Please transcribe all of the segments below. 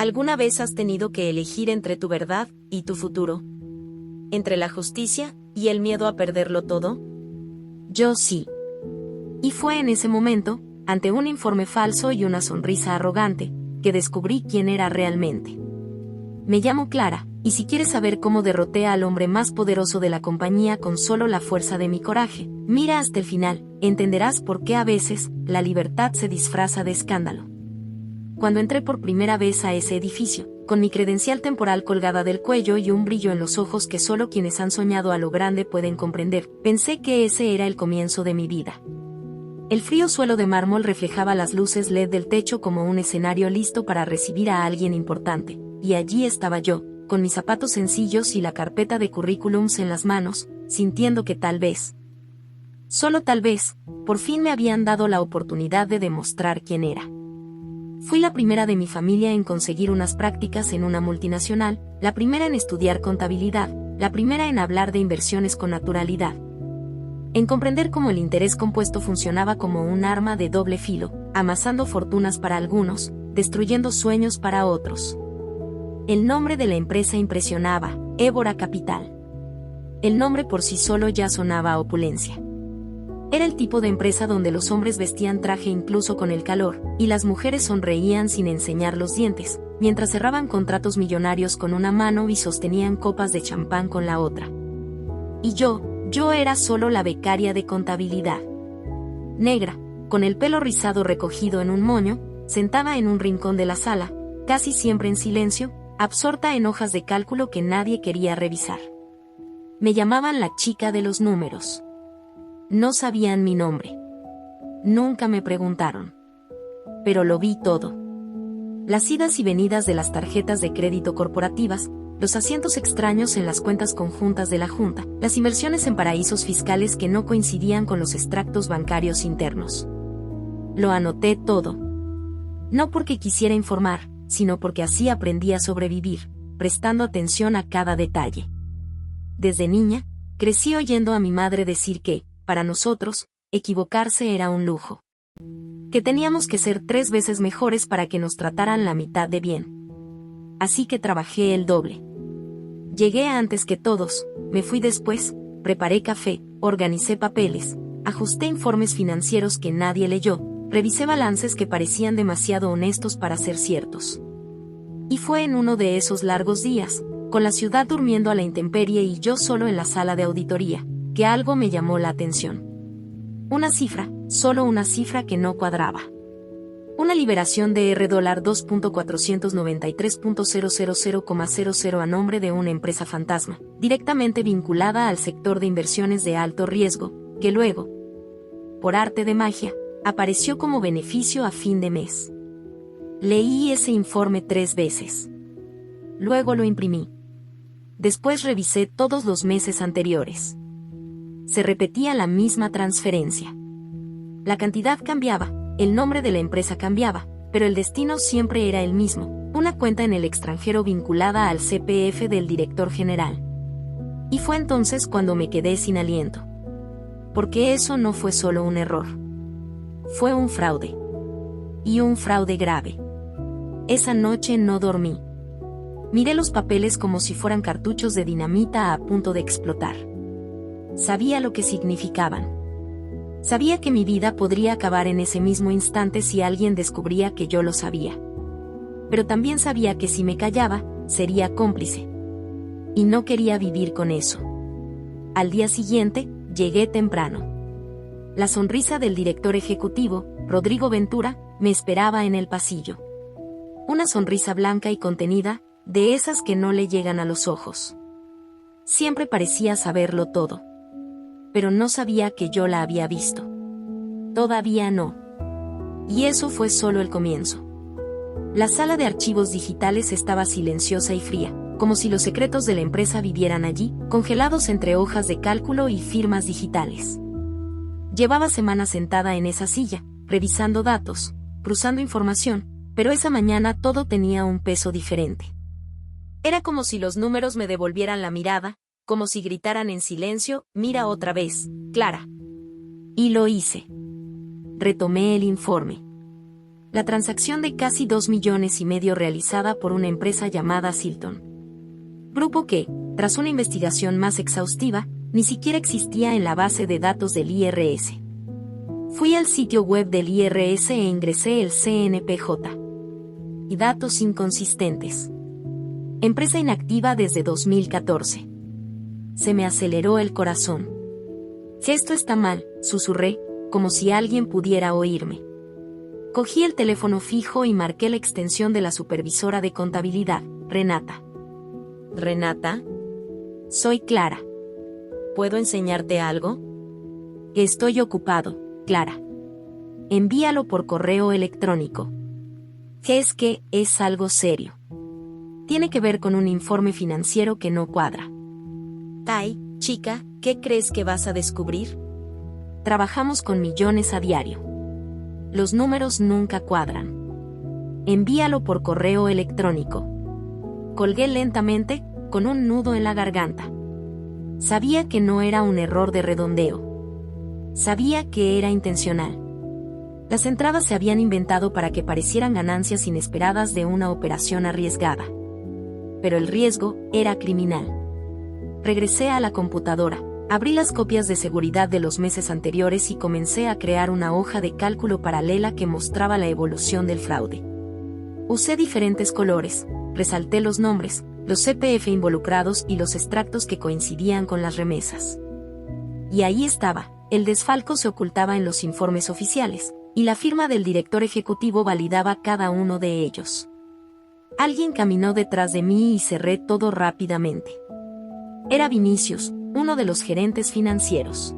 ¿Alguna vez has tenido que elegir entre tu verdad y tu futuro? ¿Entre la justicia y el miedo a perderlo todo? Yo sí. Y fue en ese momento, ante un informe falso y una sonrisa arrogante, que descubrí quién era realmente. Me llamo Clara, y si quieres saber cómo derroté al hombre más poderoso de la compañía con solo la fuerza de mi coraje, mira hasta el final, entenderás por qué a veces, la libertad se disfraza de escándalo. Cuando entré por primera vez a ese edificio, con mi credencial temporal colgada del cuello y un brillo en los ojos que solo quienes han soñado a lo grande pueden comprender, pensé que ese era el comienzo de mi vida. El frío suelo de mármol reflejaba las luces LED del techo como un escenario listo para recibir a alguien importante, y allí estaba yo, con mis zapatos sencillos y la carpeta de currículums en las manos, sintiendo que tal vez, solo tal vez, por fin me habían dado la oportunidad de demostrar quién era. Fui la primera de mi familia en conseguir unas prácticas en una multinacional, la primera en estudiar contabilidad, la primera en hablar de inversiones con naturalidad, en comprender cómo el interés compuesto funcionaba como un arma de doble filo, amasando fortunas para algunos, destruyendo sueños para otros. El nombre de la empresa impresionaba, Évora Capital. El nombre por sí solo ya sonaba a opulencia. Era el tipo de empresa donde los hombres vestían traje incluso con el calor, y las mujeres sonreían sin enseñar los dientes, mientras cerraban contratos millonarios con una mano y sostenían copas de champán con la otra. Y yo era solo la becaria de contabilidad. Negra, con el pelo rizado recogido en un moño, sentada en un rincón de la sala, casi siempre en silencio, absorta en hojas de cálculo que nadie quería revisar. Me llamaban la chica de los números. No sabían mi nombre. Nunca me preguntaron. Pero lo vi todo. Las idas y venidas de las tarjetas de crédito corporativas, los asientos extraños en las cuentas conjuntas de la Junta, las inversiones en paraísos fiscales que no coincidían con los extractos bancarios internos. Lo anoté todo. No porque quisiera informar, sino porque así aprendí a sobrevivir, prestando atención a cada detalle. Desde niña, crecí oyendo a mi madre decir que, para nosotros, equivocarse era un lujo. Que teníamos que ser 3 veces mejores para que nos trataran la mitad de bien. Así que trabajé el doble. Llegué antes que todos, me fui después, preparé café, organicé papeles, ajusté informes financieros que nadie leyó, revisé balances que parecían demasiado honestos para ser ciertos. Y fue en uno de esos largos días, con la ciudad durmiendo a la intemperie y yo solo en la sala de auditoría, que algo me llamó la atención. Una cifra, solo una cifra que no cuadraba. Una liberación de $2.493.000,00 a nombre de una empresa fantasma, directamente vinculada al sector de inversiones de alto riesgo, que luego, por arte de magia, apareció como beneficio a fin de mes. Leí ese informe 3 veces. Luego lo imprimí. Después revisé todos los meses anteriores. Se repetía la misma transferencia. La cantidad cambiaba, el nombre de la empresa cambiaba, pero el destino siempre era el mismo, una cuenta en el extranjero vinculada al CPF del director general. Y fue entonces cuando me quedé sin aliento. Porque eso no fue solo un error. Fue un fraude. Y un fraude grave. Esa noche no dormí. Miré los papeles como si fueran cartuchos de dinamita a punto de explotar. Sabía lo que significaban. Sabía que mi vida podría acabar en ese mismo instante si alguien descubría que yo lo sabía. Pero también sabía que si me callaba, sería cómplice. Y no quería vivir con eso. Al día siguiente, llegué temprano. La sonrisa del director ejecutivo, Rodrigo Ventura, me esperaba en el pasillo. Una sonrisa blanca y contenida, de esas que no le llegan a los ojos. Siempre parecía saberlo todo. Pero no sabía que yo la había visto. Todavía no. Y eso fue solo el comienzo. La sala de archivos digitales estaba silenciosa y fría, como si los secretos de la empresa vivieran allí, congelados entre hojas de cálculo y firmas digitales. Llevaba semanas sentada en esa silla, revisando datos, cruzando información, pero esa mañana todo tenía un peso diferente. Era como si los números me devolvieran la mirada, como si gritaran en silencio, mira otra vez, Clara. Y lo hice. Retomé el informe. La transacción de casi 2,5 millones realizada por una empresa llamada Silton. Grupo que, tras una investigación más exhaustiva, ni siquiera existía en la base de datos del IRS. Fui al sitio web del IRS e ingresé el CNPJ. Y datos inconsistentes. Empresa inactiva desde 2014. Se me aceleró el corazón. Esto está mal, susurré, como si alguien pudiera oírme. Cogí el teléfono fijo y marqué la extensión de la supervisora de contabilidad, Renata. ¿Renata? Soy Clara. ¿Puedo enseñarte algo? Estoy ocupado, Clara. Envíalo por correo electrónico. Es que es algo serio. Tiene que ver con un informe financiero que no cuadra. Ay, chica, ¿qué crees que vas a descubrir? Trabajamos con millones a diario. Los números nunca cuadran. Envíalo por correo electrónico. Colgué lentamente, con un nudo en la garganta. Sabía que no era un error de redondeo. Sabía que era intencional. Las entradas se habían inventado para que parecieran ganancias inesperadas de una operación arriesgada. Pero el riesgo era criminal. Regresé a la computadora. Abrí las copias de seguridad de los meses anteriores y comencé a crear una hoja de cálculo paralela que mostraba la evolución del fraude. Usé diferentes colores, resalté los nombres, los CPF involucrados y los extractos que coincidían con las remesas. Y ahí estaba, el desfalco se ocultaba en los informes oficiales, y la firma del director ejecutivo validaba cada uno de ellos. Alguien caminó detrás de mí y cerré todo rápidamente. Era Vinicius, uno de los gerentes financieros.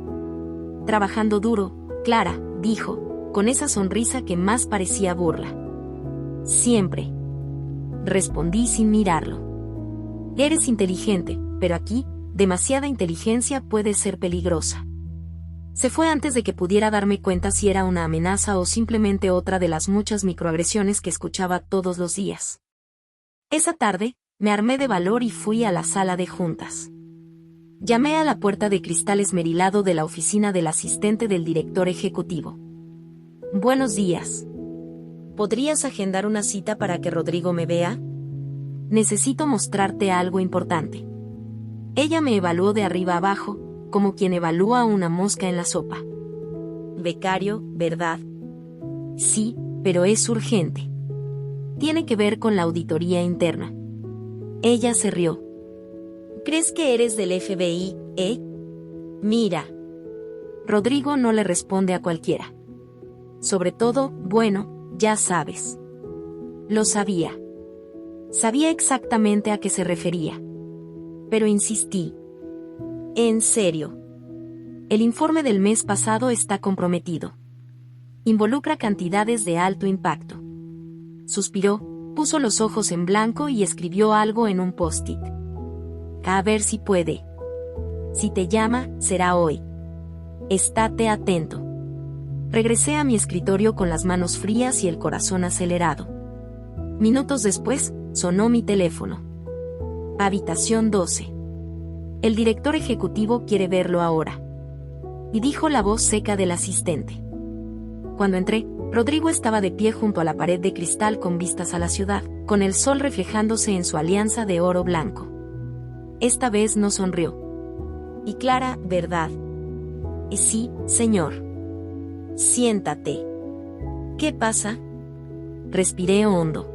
Trabajando duro, Clara, dijo, con esa sonrisa que más parecía burla. Siempre. Respondí sin mirarlo. Eres inteligente, pero aquí, demasiada inteligencia puede ser peligrosa. Se fue antes de que pudiera darme cuenta si era una amenaza o simplemente otra de las muchas microagresiones que escuchaba todos los días. Esa tarde, me armé de valor y fui a la sala de juntas. Llamé a la puerta de cristal esmerilado de la oficina del asistente del director ejecutivo. Buenos días. ¿Podrías agendar una cita para que Rodrigo me vea? Necesito mostrarte algo importante. Ella me evaluó de arriba abajo, como quien evalúa una mosca en la sopa. Becario, ¿verdad? Sí, pero es urgente. Tiene que ver con la auditoría interna. Ella se rió. ¿Crees que eres del FBI, Mira. Rodrigo no le responde a cualquiera. Sobre todo, bueno, ya sabes. Lo sabía. Sabía exactamente a qué se refería. Pero insistí. En serio. El informe del mes pasado está comprometido. Involucra cantidades de alto impacto. Suspiró, puso los ojos en blanco y escribió algo en un post-it. A ver si puede. Si te llama, será hoy. Estate atento. Regresé a mi escritorio con las manos frías y el corazón acelerado. Minutos después, sonó mi teléfono. Habitación 12. El director ejecutivo quiere verlo ahora. Y dijo la voz seca del asistente. Cuando entré, Rodrigo estaba de pie junto a la pared de cristal con vistas a la ciudad, con el sol reflejándose en su alianza de oro blanco. Esta vez no sonrió. Y Clara, ¿verdad? Sí, señor. Siéntate. ¿Qué pasa? Respiré hondo.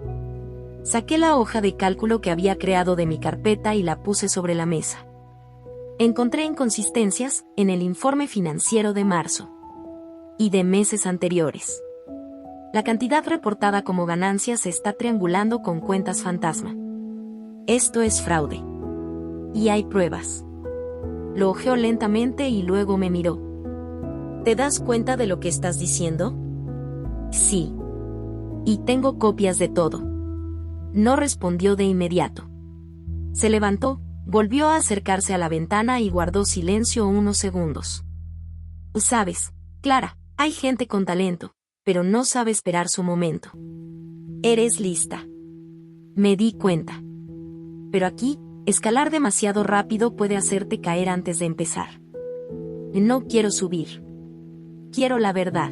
Saqué la hoja de cálculo que había creado de mi carpeta y la puse sobre la mesa. Encontré inconsistencias en el informe financiero de marzo y de meses anteriores. La cantidad reportada como ganancia se está triangulando con cuentas fantasma. Esto es fraude. Y hay pruebas. Lo hojeó lentamente y luego me miró. ¿Te das cuenta de lo que estás diciendo? Sí. Y tengo copias de todo. No respondió de inmediato. Se levantó, volvió a acercarse a la ventana y guardó silencio unos segundos. Sabes, Clara, hay gente con talento, pero no sabe esperar su momento. Eres lista. Me di cuenta. Pero aquí, escalar demasiado rápido puede hacerte caer antes de empezar. No quiero subir. Quiero la verdad.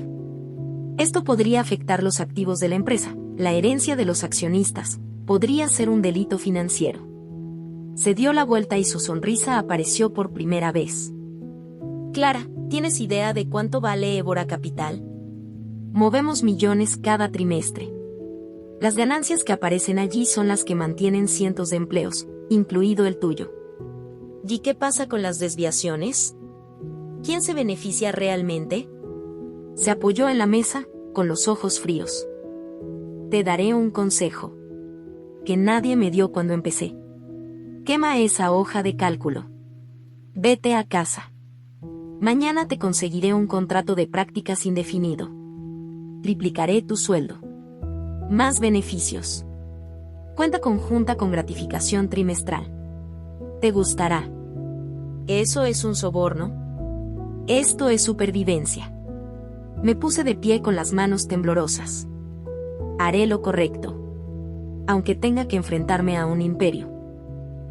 Esto podría afectar los activos de la empresa, la herencia de los accionistas, podría ser un delito financiero. Se dio la vuelta y su sonrisa apareció por primera vez. Clara, ¿tienes idea de cuánto vale Évora Capital? Movemos millones cada trimestre. Las ganancias que aparecen allí son las que mantienen cientos de empleos, incluido el tuyo. ¿Y qué pasa con las desviaciones? ¿Quién se beneficia realmente? Se apoyó en la mesa, con los ojos fríos. Te daré un consejo. Que nadie me dio cuando empecé. Quema esa hoja de cálculo. Vete a casa. Mañana te conseguiré un contrato de prácticas indefinido. Triplicaré tu sueldo. Más beneficios. Cuenta conjunta con gratificación trimestral. Te gustará. ¿Eso es un soborno? Esto es supervivencia. Me puse de pie con las manos temblorosas. Haré lo correcto. Aunque tenga que enfrentarme a un imperio.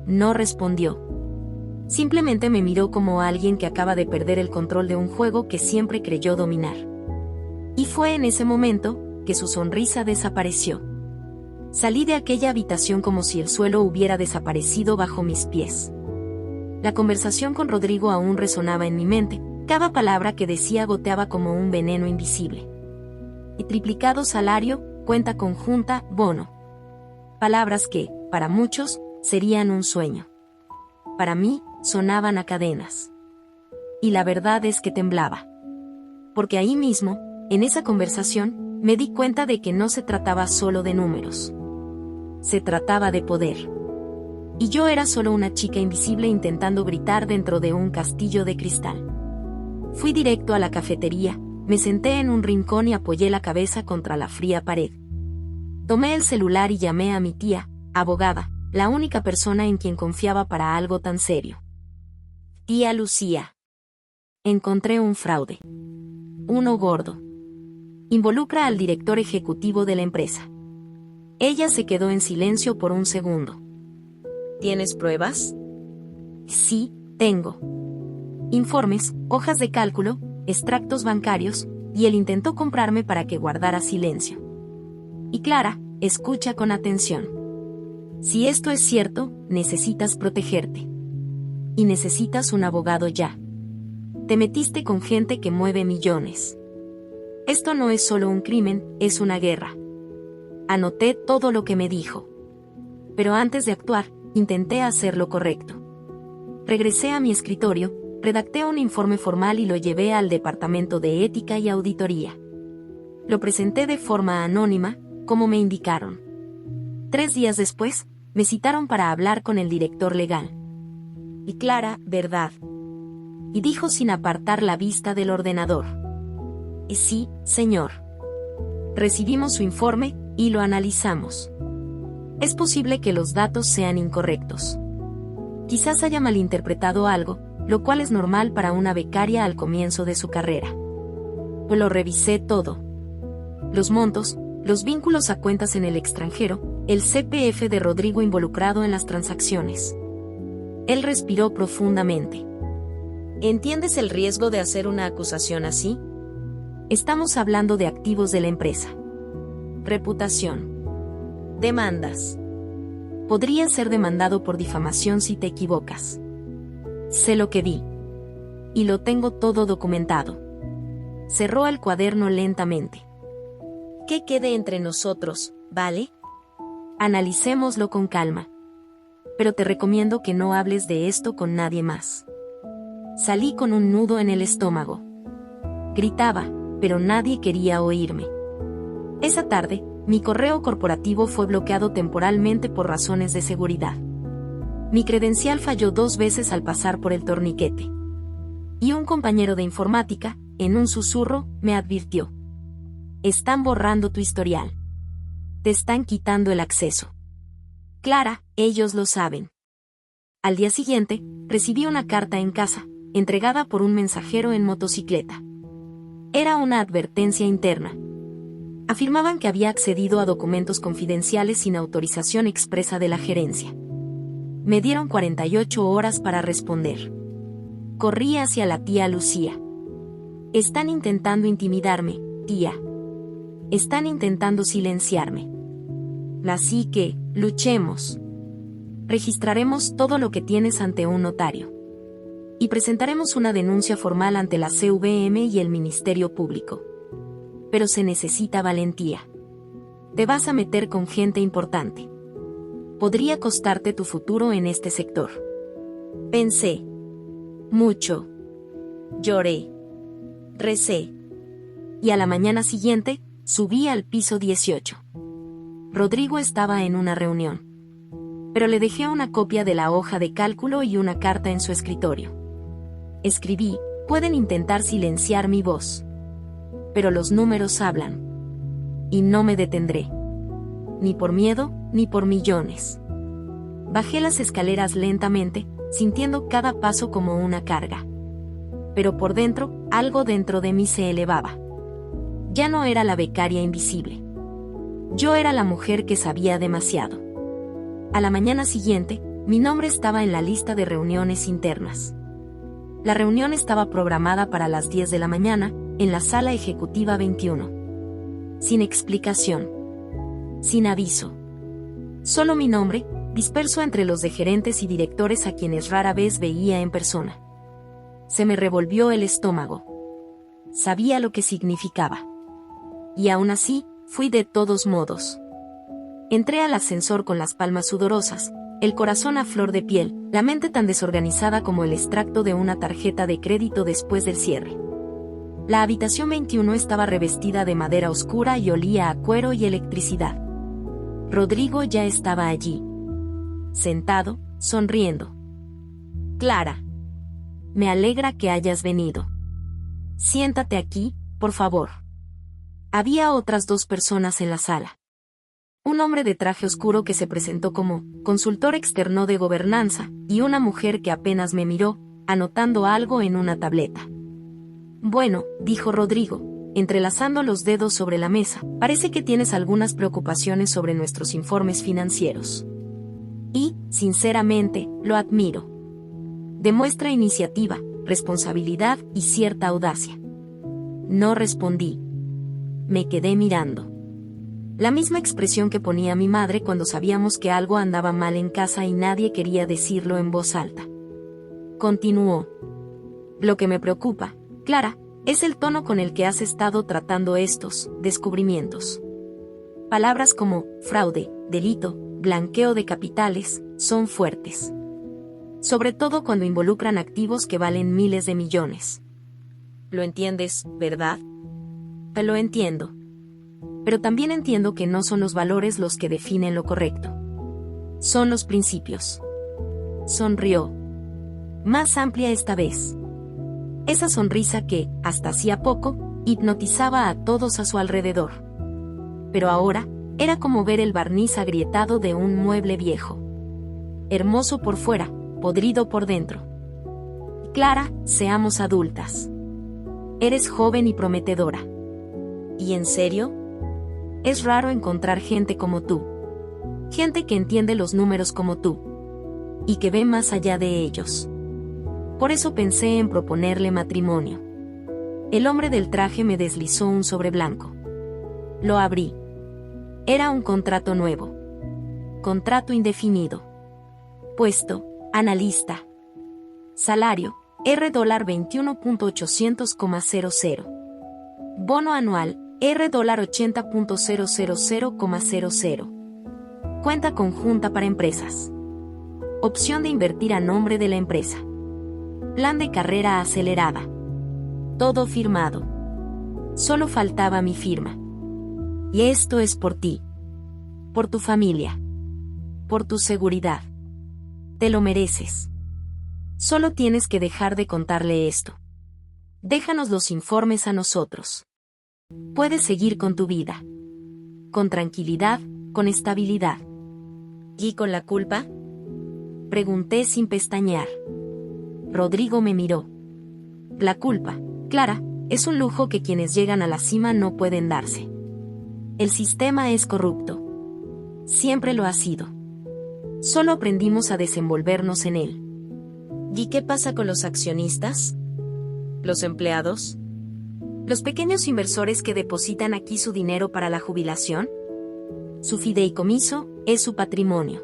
No respondió. Simplemente me miró como a alguien que acaba de perder el control de un juego que siempre creyó dominar. Y fue en ese momento que su sonrisa desapareció. Salí de aquella habitación como si el suelo hubiera desaparecido bajo mis pies. La conversación con Rodrigo aún resonaba en mi mente, cada palabra que decía goteaba como un veneno invisible. Y triplicado salario, cuenta conjunta, bono. Palabras que, para muchos, serían un sueño. Para mí, sonaban a cadenas. Y la verdad es que temblaba. Porque ahí mismo, en esa conversación, me di cuenta de que no se trataba solo de números. Se trataba de poder. Y yo era solo una chica invisible intentando gritar dentro de un castillo de cristal. Fui directo a la cafetería, me senté en un rincón y apoyé la cabeza contra la fría pared. Tomé el celular y llamé a mi tía, abogada, la única persona en quien confiaba para algo tan serio. Tía Lucía. Encontré un fraude. Uno gordo. Involucra al director ejecutivo de la empresa. Ella se quedó en silencio por un segundo. ¿Tienes pruebas? Sí, tengo. Informes, hojas de cálculo, extractos bancarios, y él intentó comprarme para que guardara silencio. Y Clara, escucha con atención. Si esto es cierto, necesitas protegerte. Y necesitas un abogado ya. Te metiste con gente que mueve millones. Esto no es solo un crimen, es una guerra. Anoté todo lo que me dijo. Pero antes de actuar, intenté hacer lo correcto. Regresé a mi escritorio, redacté un informe formal y lo llevé al Departamento de Ética y Auditoría. Lo presenté de forma anónima, como me indicaron. 3 días después, me citaron para hablar con el director legal. Y Clara, ¿verdad? Y dijo sin apartar la vista del ordenador. Sí, señor. Recibimos su informe, y lo analizamos. Es posible que los datos sean incorrectos. Quizás haya malinterpretado algo, lo cual es normal para una becaria al comienzo de su carrera. Lo revisé todo. Los montos, los vínculos a cuentas en el extranjero, el CPF de Rodrigo involucrado en las transacciones. Él respiró profundamente. ¿Entiendes el riesgo de hacer una acusación así? Estamos hablando de activos de la empresa. Reputación. Demandas. Podrías ser demandado por difamación si te equivocas. Sé lo que vi. Y lo tengo todo documentado. Cerró el cuaderno lentamente. Que quede entre nosotros, ¿vale? Analicémoslo con calma. Pero te recomiendo que no hables de esto con nadie más. Salí con un nudo en el estómago. Gritaba, pero nadie quería oírme. Esa tarde, mi correo corporativo fue bloqueado temporalmente por razones de seguridad. Mi credencial falló 2 veces al pasar por el torniquete. Y un compañero de informática, en un susurro, me advirtió. Están borrando tu historial. Te están quitando el acceso. Clara, ellos lo saben. Al día siguiente, recibí una carta en casa, entregada por un mensajero en motocicleta. Era una advertencia interna. Afirmaban que había accedido a documentos confidenciales sin autorización expresa de la gerencia. Me dieron 48 horas para responder. Corrí hacia la tía Lucía. Están intentando intimidarme, tía. están intentando silenciarme. Así que, luchemos. Registraremos todo lo que tienes ante un notario. Y presentaremos una denuncia formal ante la CVM y el Ministerio Público. Pero se necesita valentía. Te vas a meter con gente importante. Podría costarte tu futuro en este sector. Pensé. Mucho. Lloré. Recé. Y a la mañana siguiente, subí al piso 18. Rodrigo estaba en una reunión. Pero le dejé una copia de la hoja de cálculo y una carta en su escritorio. Escribí: pueden intentar silenciar mi voz. Pero los números hablan. Y no me detendré. Ni por miedo, ni por millones. Bajé las escaleras lentamente, sintiendo cada paso como una carga. Pero por dentro, algo dentro de mí se elevaba. Ya no era la becaria invisible. Yo era la mujer que sabía demasiado. A la mañana siguiente, mi nombre estaba en la lista de reuniones internas. La reunión estaba programada para las 10 de la mañana, en la sala ejecutiva 21. Sin explicación. Sin aviso. Solo mi nombre, disperso entre los de gerentes y directores a quienes rara vez veía en persona. Se me revolvió el estómago. Sabía lo que significaba. Y aún así, fui de todos modos. Entré al ascensor con las palmas sudorosas, el corazón a flor de piel, la mente tan desorganizada como el extracto de una tarjeta de crédito después del cierre. La habitación 21 estaba revestida de madera oscura y olía a cuero y electricidad. Rodrigo ya estaba allí. Sentado, sonriendo. Clara. Me alegra que hayas venido. Siéntate aquí, por favor. Había otras 2 personas en la sala. Un hombre de traje oscuro que se presentó como consultor externo de gobernanza, y una mujer que apenas me miró, anotando algo en una tableta. Bueno, dijo Rodrigo, entrelazando los dedos sobre la mesa, parece que tienes algunas preocupaciones sobre nuestros informes financieros. Y, sinceramente, lo admiro. Demuestra iniciativa, responsabilidad y cierta audacia. No respondí. Me quedé mirando. La misma expresión que ponía mi madre cuando sabíamos que algo andaba mal en casa y nadie quería decirlo en voz alta. Continuó. Lo que me preocupa, Clara, es el tono con el que has estado tratando estos descubrimientos. Palabras como fraude, delito, blanqueo de capitales, son fuertes. Sobre todo cuando involucran activos que valen miles de millones. ¿Lo entiendes, verdad? Lo entiendo. Pero también entiendo que no son los valores los que definen lo correcto. Son los principios. Sonrió. Más amplia esta vez. Esa sonrisa que, hasta hacía poco, hipnotizaba a todos a su alrededor. Pero ahora, era como ver el barniz agrietado de un mueble viejo. Hermoso por fuera, podrido por dentro. Clara, seamos adultas. Eres joven y prometedora. ¿Y en serio? Es raro encontrar gente como tú. Gente que entiende los números como tú. Y que ve más allá de ellos. Por eso pensé en proponerle matrimonio. El hombre del traje me deslizó un sobre blanco. Lo abrí. Era un contrato nuevo. Contrato indefinido. Puesto, analista. Salario, $21.800,00. Bono anual, $80.000,00. Cuenta conjunta para empresas. Opción de invertir a nombre de la empresa. Plan de carrera acelerada. Todo firmado. Solo faltaba mi firma. Y esto es por ti. Por tu familia. Por tu seguridad. Te lo mereces. Solo tienes que dejar de contarle esto. Déjanos los informes a nosotros. Puedes seguir con tu vida. Con tranquilidad, con estabilidad. ¿Y con la culpa? Pregunté sin pestañear. Rodrigo me miró. La culpa, Clara, es un lujo que quienes llegan a la cima no pueden darse. El sistema es corrupto. Siempre lo ha sido. Solo aprendimos a desenvolvernos en él. ¿Y qué pasa con los accionistas? ¿Los empleados? Los pequeños inversores que depositan aquí su dinero para la jubilación. Su fideicomiso es su patrimonio.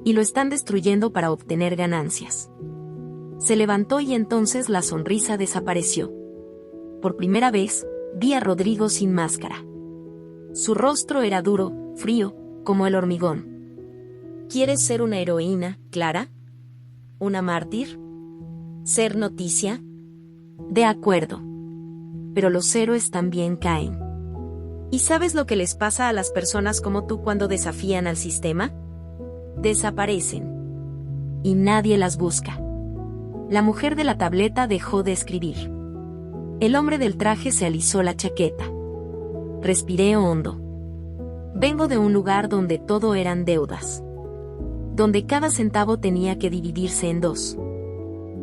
Y lo están destruyendo para obtener ganancias. Se levantó y entonces la sonrisa desapareció. Por primera vez, vi a Rodrigo sin máscara. Su rostro era duro, frío, como el hormigón. ¿Quieres ser una heroína, Clara? ¿Una mártir? ¿Ser noticia? De acuerdo. Pero los héroes también caen. ¿Y sabes lo que les pasa a las personas como tú cuando desafían al sistema? Desaparecen. Y nadie las busca. La mujer de la tableta dejó de escribir. El hombre del traje se alisó la chaqueta. Respiré hondo. Vengo de un lugar donde todo eran deudas. Donde cada centavo tenía que dividirse en dos.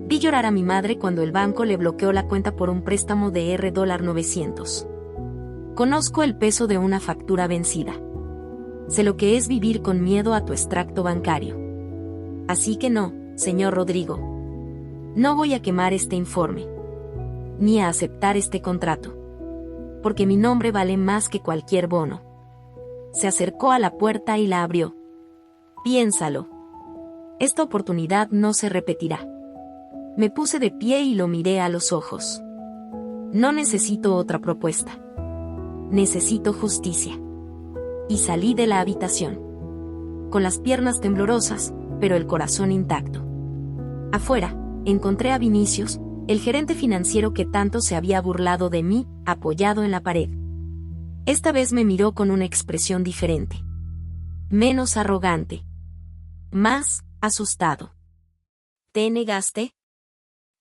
Vi llorar a mi madre cuando el banco le bloqueó la cuenta por un préstamo de $900. Conozco el peso de una factura vencida. Sé lo que es vivir con miedo a tu extracto bancario. Así que no, señor Rodrigo. No voy a quemar este informe. Ni a aceptar este contrato. Porque mi nombre vale más que cualquier bono. Se acercó a la puerta y la abrió. Piénsalo. Esta oportunidad no se repetirá. Me puse de pie y lo miré a los ojos. No necesito otra propuesta. Necesito justicia. Y salí de la habitación. Con las piernas temblorosas, pero el corazón intacto. Afuera, encontré a Vinicius, el gerente financiero que tanto se había burlado de mí, apoyado en la pared. Esta vez me miró con una expresión diferente. Menos arrogante. Más asustado. ¿Te negaste?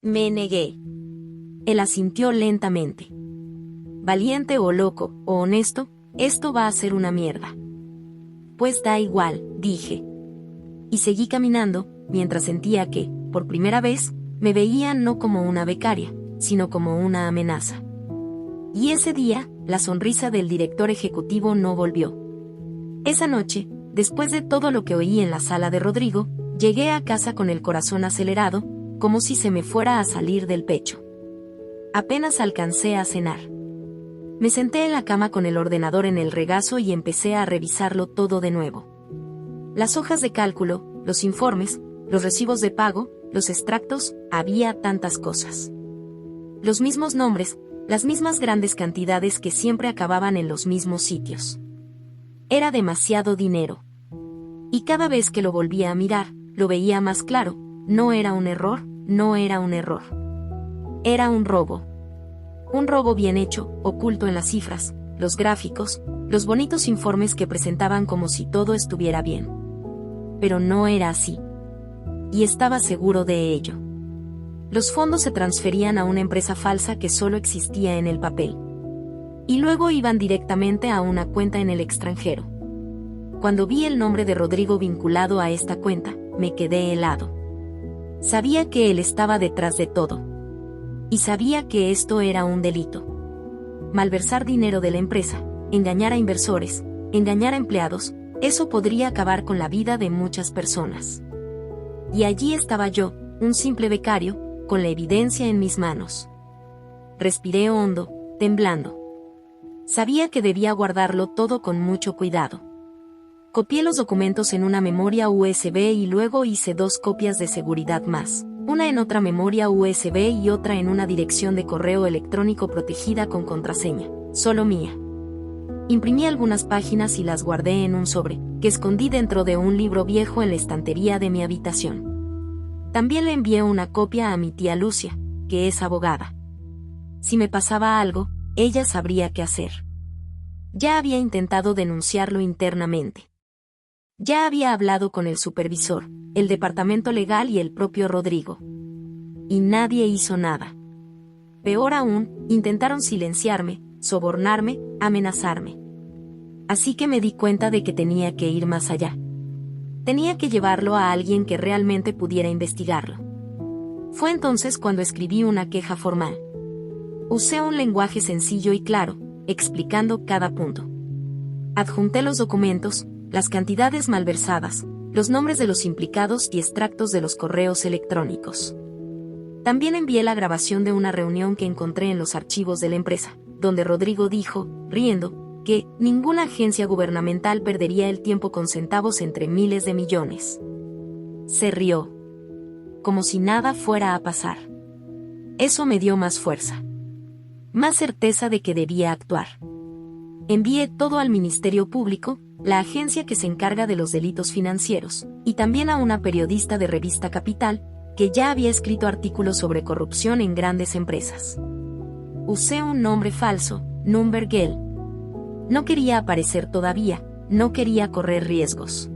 Me negué. Él asintió lentamente. Valiente o loco, o honesto, esto va a ser una mierda. Pues da igual, dije. Y seguí caminando, mientras sentía que, por primera vez, me veía no como una becaria, sino como una amenaza. Y ese día, la sonrisa del director ejecutivo no volvió. Esa noche, después de todo lo que oí en la sala de Rodrigo, llegué a casa con el corazón acelerado, como si se me fuera a salir del pecho. Apenas alcancé a cenar. Me senté en la cama con el ordenador en el regazo y empecé a revisarlo todo de nuevo. Las hojas de cálculo, los informes, los recibos de pago, los extractos, había tantas cosas. Los mismos nombres, las mismas grandes cantidades que siempre acababan en los mismos sitios. Era demasiado dinero. Y cada vez que lo volvía a mirar, lo veía más claro, no era un error, no era un error. Era un robo. Un robo bien hecho, oculto en las cifras, los gráficos, los bonitos informes que presentaban como si todo estuviera bien. Pero no era así. Y estaba seguro de ello. Los fondos se transferían a una empresa falsa que solo existía en el papel. Y luego iban directamente a una cuenta en el extranjero. Cuando vi el nombre de Rodrigo vinculado a esta cuenta, me quedé helado. Sabía que él estaba detrás de todo. Y sabía que esto era un delito. Malversar dinero de la empresa, engañar a inversores, engañar a empleados, eso podría acabar con la vida de muchas personas. Y allí estaba yo, un simple becario, con la evidencia en mis manos. Respiré hondo, temblando. Sabía que debía guardarlo todo con mucho cuidado. Copié los documentos en una memoria USB y luego hice 2 copias de seguridad más, una en otra memoria USB y otra en una dirección de correo electrónico protegida con contraseña, solo mía. Imprimí algunas páginas y las guardé en un sobre, que escondí dentro de un libro viejo en la estantería de mi habitación. También le envié una copia a mi tía Lucia, que es abogada. Si me pasaba algo, ella sabría qué hacer. Ya había intentado denunciarlo internamente. Ya había hablado con el supervisor, el departamento legal y el propio Rodrigo. Y nadie hizo nada. Peor aún, intentaron silenciarme, sobornarme, amenazarme. Así que me di cuenta de que tenía que ir más allá. Tenía que llevarlo a alguien que realmente pudiera investigarlo. Fue entonces cuando escribí una queja formal. Usé un lenguaje sencillo y claro, explicando cada punto. Adjunté los documentos, las cantidades malversadas, los nombres de los implicados y extractos de los correos electrónicos. También envié la grabación de una reunión que encontré en los archivos de la empresa, donde Rodrigo dijo, riendo, que ninguna agencia gubernamental perdería el tiempo con centavos entre miles de millones. Se rió, como si nada fuera a pasar. Eso me dio más fuerza, más certeza de que debía actuar. Envié todo al Ministerio Público, la agencia que se encarga de los delitos financieros, y también a una periodista de Revista Capital, que ya había escrito artículos sobre corrupción en grandes empresas. Usé un nombre falso, Numbergel. No quería aparecer todavía, no quería correr riesgos.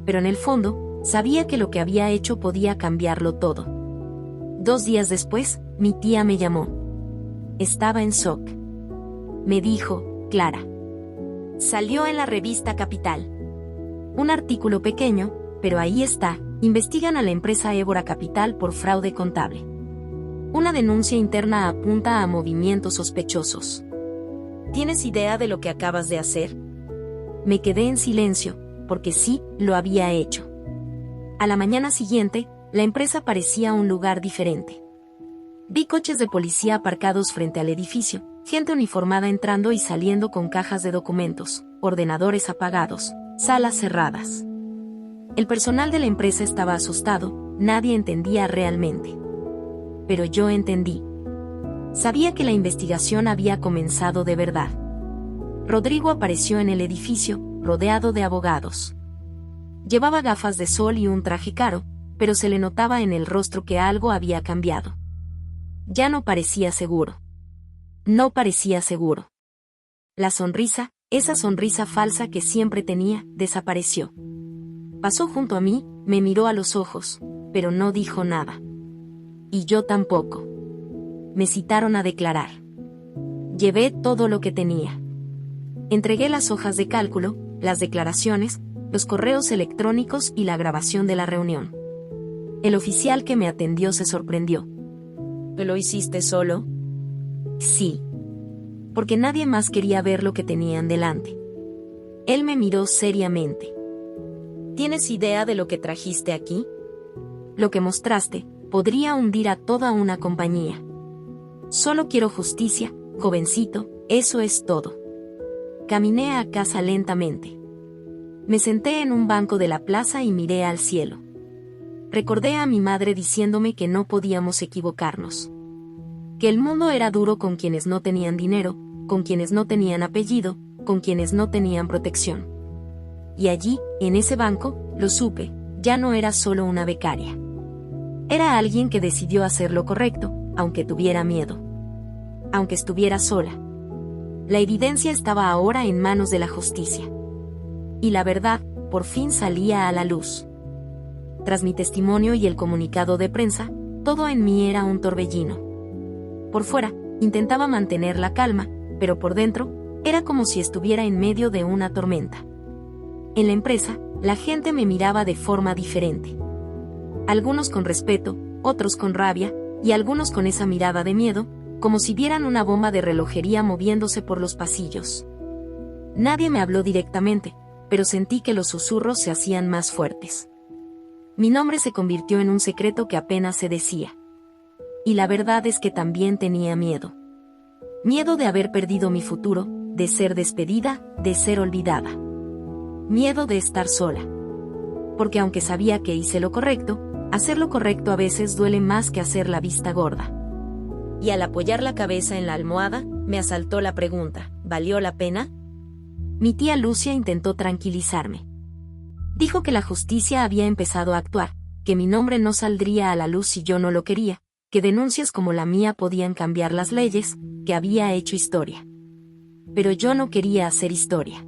Pero en el fondo, sabía que lo que había hecho podía cambiarlo todo. 2 días después, mi tía me llamó. Estaba en shock. Me dijo, Clara. Salió en la Revista Capital. Un artículo pequeño, pero ahí está, investigan a la empresa Évora Capital por fraude contable. Una denuncia interna apunta a movimientos sospechosos. ¿Tienes idea de lo que acabas de hacer? Me quedé en silencio, porque sí, lo había hecho. A la mañana siguiente, la empresa parecía un lugar diferente. Vi coches de policía aparcados frente al edificio, gente uniformada entrando y saliendo con cajas de documentos, ordenadores apagados, salas cerradas. El personal de la empresa estaba asustado, nadie entendía realmente. Pero yo entendí. Sabía que la investigación había comenzado de verdad. Rodrigo apareció en el edificio, rodeado de abogados. Llevaba gafas de sol y un traje caro, pero se le notaba en el rostro que algo había cambiado. Ya no parecía seguro. No parecía seguro. La sonrisa, esa sonrisa falsa que siempre tenía, desapareció. Pasó junto a mí, me miró a los ojos, pero no dijo nada. Y yo tampoco. Me citaron a declarar. Llevé todo lo que tenía. Entregué las hojas de cálculo, las declaraciones, los correos electrónicos y la grabación de la reunión. El oficial que me atendió se sorprendió. ¿Lo hiciste solo? Sí. Porque nadie más quería ver lo que tenían delante. Él me miró seriamente. ¿Tienes idea de lo que trajiste aquí? Lo que mostraste podría hundir a toda una compañía. Solo quiero justicia, jovencito, eso es todo. Caminé a casa lentamente. Me senté en un banco de la plaza y miré al cielo. Recordé a mi madre diciéndome que no podíamos equivocarnos. Que el mundo era duro con quienes no tenían dinero, con quienes no tenían apellido, con quienes no tenían protección. Y allí, en ese banco, lo supe, ya no era solo una becaria. Era alguien que decidió hacer lo correcto, aunque tuviera miedo. Aunque estuviera sola. La evidencia estaba ahora en manos de la justicia. Y la verdad, por fin salía a la luz. Tras mi testimonio y el comunicado de prensa, todo en mí era un torbellino. Por fuera, intentaba mantener la calma, pero por dentro, era como si estuviera en medio de una tormenta. En la empresa, la gente me miraba de forma diferente. Algunos con respeto, otros con rabia, y algunos con esa mirada de miedo, como si vieran una bomba de relojería moviéndose por los pasillos. Nadie me habló directamente, pero sentí que los susurros se hacían más fuertes. Mi nombre se convirtió en un secreto que apenas se decía. Y la verdad es que también tenía miedo. Miedo de haber perdido mi futuro, de ser despedida, de ser olvidada. Miedo de estar sola. Porque aunque sabía que hice lo correcto, hacer lo correcto a veces duele más que hacer la vista gorda. Y al apoyar la cabeza en la almohada, me asaltó la pregunta, ¿valió la pena? Mi tía Lucia intentó tranquilizarme. Dijo que la justicia había empezado a actuar, que mi nombre no saldría a la luz si yo no lo quería, que denuncias como la mía podían cambiar las leyes, que había hecho historia. Pero yo no quería hacer historia.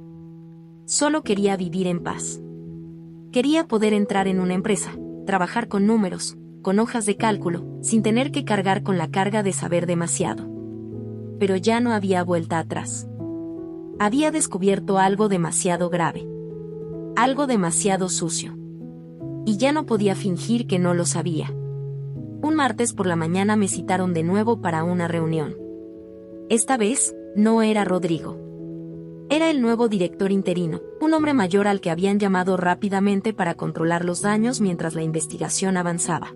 Solo quería vivir en paz. Quería poder entrar en una empresa, trabajar con números, con hojas de cálculo, sin tener que cargar con la carga de saber demasiado. Pero ya no había vuelta atrás. Había descubierto algo demasiado grave. Algo demasiado sucio. Y ya no podía fingir que no lo sabía. Un martes por la mañana me citaron de nuevo para una reunión. Esta vez, no era Rodrigo. Era el nuevo director interino, un hombre mayor al que habían llamado rápidamente para controlar los daños mientras la investigación avanzaba.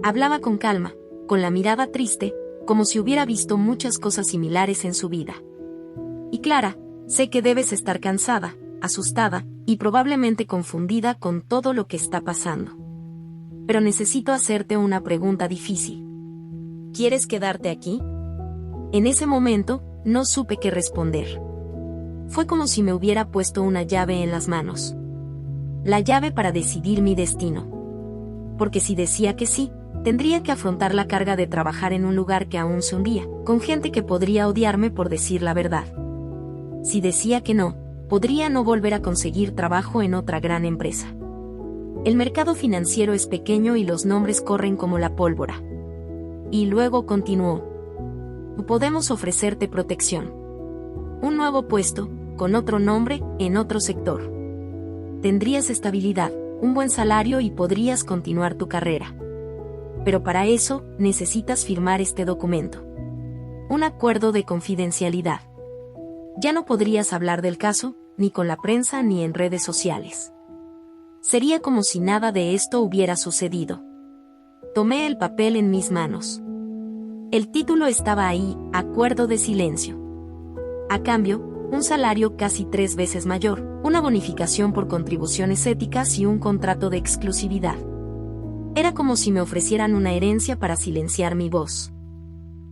Hablaba con calma, con la mirada triste, como si hubiera visto muchas cosas similares en su vida. Y Clara, sé que debes estar cansada, asustada, y probablemente confundida con todo lo que está pasando. Pero necesito hacerte una pregunta difícil. ¿Quieres quedarte aquí? En ese momento, no supe qué responder. Fue como si me hubiera puesto una llave en las manos. La llave para decidir mi destino. Porque si decía que sí, tendría que afrontar la carga de trabajar en un lugar que aún se hundía, con gente que podría odiarme por decir la verdad. Si decía que no, podría no volver a conseguir trabajo en otra gran empresa. El mercado financiero es pequeño y los nombres corren como la pólvora. Y luego continuó. Podemos ofrecerte protección. Un nuevo puesto, con otro nombre, en otro sector. Tendrías estabilidad, un buen salario y podrías continuar tu carrera. Pero para eso, necesitas firmar este documento. Un acuerdo de confidencialidad. Ya no podrías hablar del caso, ni con la prensa ni en redes sociales. Sería como si nada de esto hubiera sucedido. Tomé el papel en mis manos. El título estaba ahí, acuerdo de silencio. A cambio, un salario casi 3 veces mayor, una bonificación por contribuciones éticas y un contrato de exclusividad. Era como si me ofrecieran una herencia para silenciar mi voz.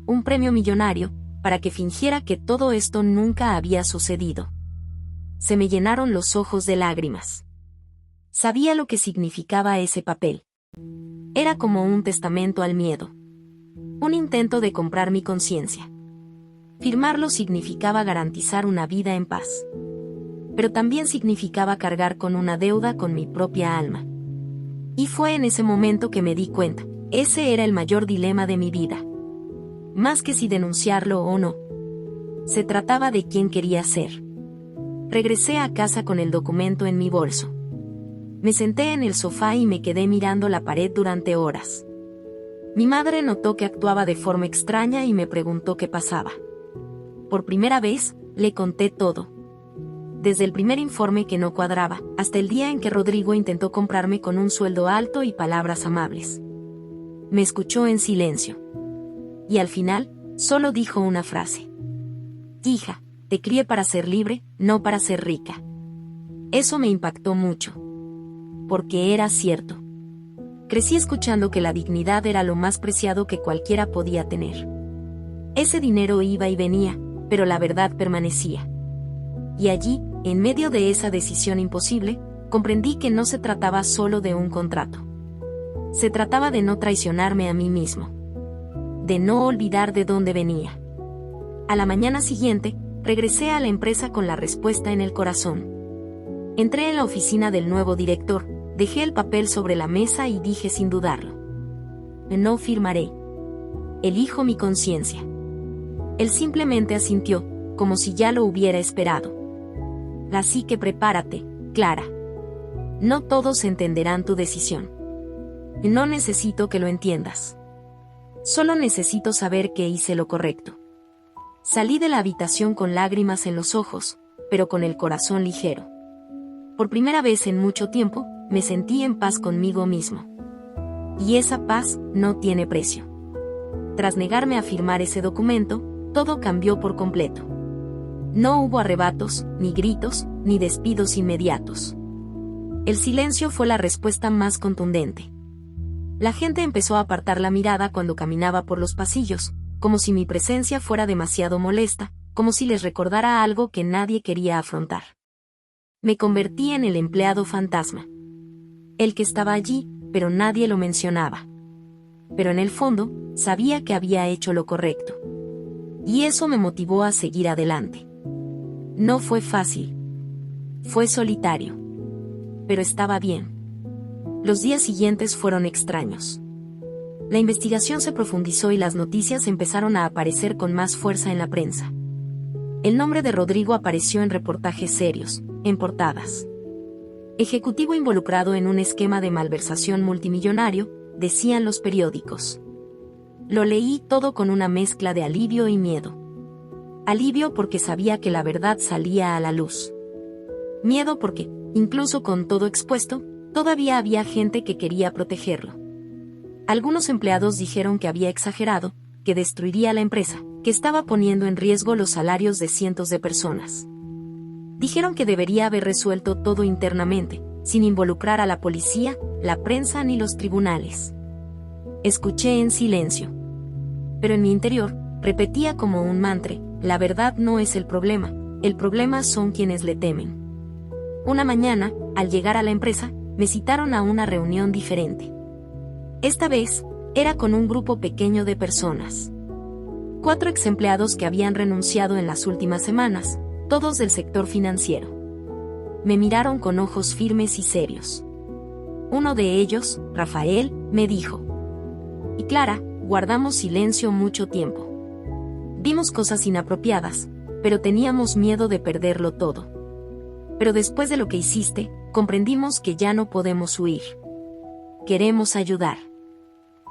Un premio millonario, para que fingiera que todo esto nunca había sucedido. Se me llenaron los ojos de lágrimas. Sabía lo que significaba ese papel. Era como un testamento al miedo. Un intento de comprar mi conciencia. Firmarlo significaba garantizar una vida en paz. Pero también significaba cargar con una deuda con mi propia alma. Y fue en ese momento que me di cuenta, ese era el mayor dilema de mi vida. Más que si denunciarlo o no. Se trataba de quién quería ser. Regresé a casa con el documento en mi bolso. Me senté en el sofá y me quedé mirando la pared durante horas. Mi madre notó que actuaba de forma extraña y me preguntó qué pasaba. Por primera vez, le conté todo. Desde el primer informe que no cuadraba, hasta el día en que Rodrigo intentó comprarme con un sueldo alto y palabras amables. Me escuchó en silencio. Y al final, solo dijo una frase. Hija, te crié para ser libre, no para ser rica. Eso me impactó mucho. Porque era cierto. Crecí escuchando que la dignidad era lo más preciado que cualquiera podía tener. Ese dinero iba y venía, pero la verdad permanecía. Y allí, en medio de esa decisión imposible, comprendí que no se trataba solo de un contrato. Se trataba de no traicionarme a mí mismo. De no olvidar de dónde venía. A la mañana siguiente, regresé a la empresa con la respuesta en el corazón. Entré en la oficina del nuevo director, dejé el papel sobre la mesa y dije sin dudarlo. No firmaré. Elijo mi conciencia. Él simplemente asintió, como si ya lo hubiera esperado. Así que prepárate, Clara. No todos entenderán tu decisión. No necesito que lo entiendas. Solo necesito saber que hice lo correcto. Salí de la habitación con lágrimas en los ojos, pero con el corazón ligero. Por primera vez en mucho tiempo, me sentí en paz conmigo mismo. Y esa paz no tiene precio. Tras negarme a firmar ese documento, todo cambió por completo. No hubo arrebatos, ni gritos, ni despidos inmediatos. El silencio fue la respuesta más contundente. La gente empezó a apartar la mirada cuando caminaba por los pasillos, como si mi presencia fuera demasiado molesta, como si les recordara algo que nadie quería afrontar. Me convertí en el empleado fantasma. El que estaba allí, pero nadie lo mencionaba. Pero en el fondo, sabía que había hecho lo correcto. Y eso me motivó a seguir adelante. No fue fácil. Fue solitario. Pero estaba bien. Los días siguientes fueron extraños. La investigación se profundizó y las noticias empezaron a aparecer con más fuerza en la prensa. El nombre de Rodrigo apareció en reportajes serios, en portadas. Ejecutivo involucrado en un esquema de malversación multimillonario, decían los periódicos. Lo leí todo con una mezcla de alivio y miedo. Alivio porque sabía que la verdad salía a la luz. Miedo porque, incluso con todo expuesto, todavía había gente que quería protegerlo. Algunos empleados dijeron que había exagerado, que destruiría la empresa, que estaba poniendo en riesgo los salarios de cientos de personas. Dijeron que debería haber resuelto todo internamente, sin involucrar a la policía, la prensa ni los tribunales. Escuché en silencio. Pero en mi interior, repetía como un mantra: la verdad no es el problema son quienes le temen. Una mañana, al llegar a la empresa, me citaron a una reunión diferente. Esta vez, era con un grupo pequeño de personas. 4 exempleados que habían renunciado en las últimas semanas, todos del sector financiero. Me miraron con ojos firmes y serios. Uno de ellos, Rafael, me dijo: y Clara, guardamos silencio mucho tiempo. Vimos cosas inapropiadas, pero teníamos miedo de perderlo todo. Pero después de lo que hiciste, comprendimos que ya no podemos huir. Queremos ayudar.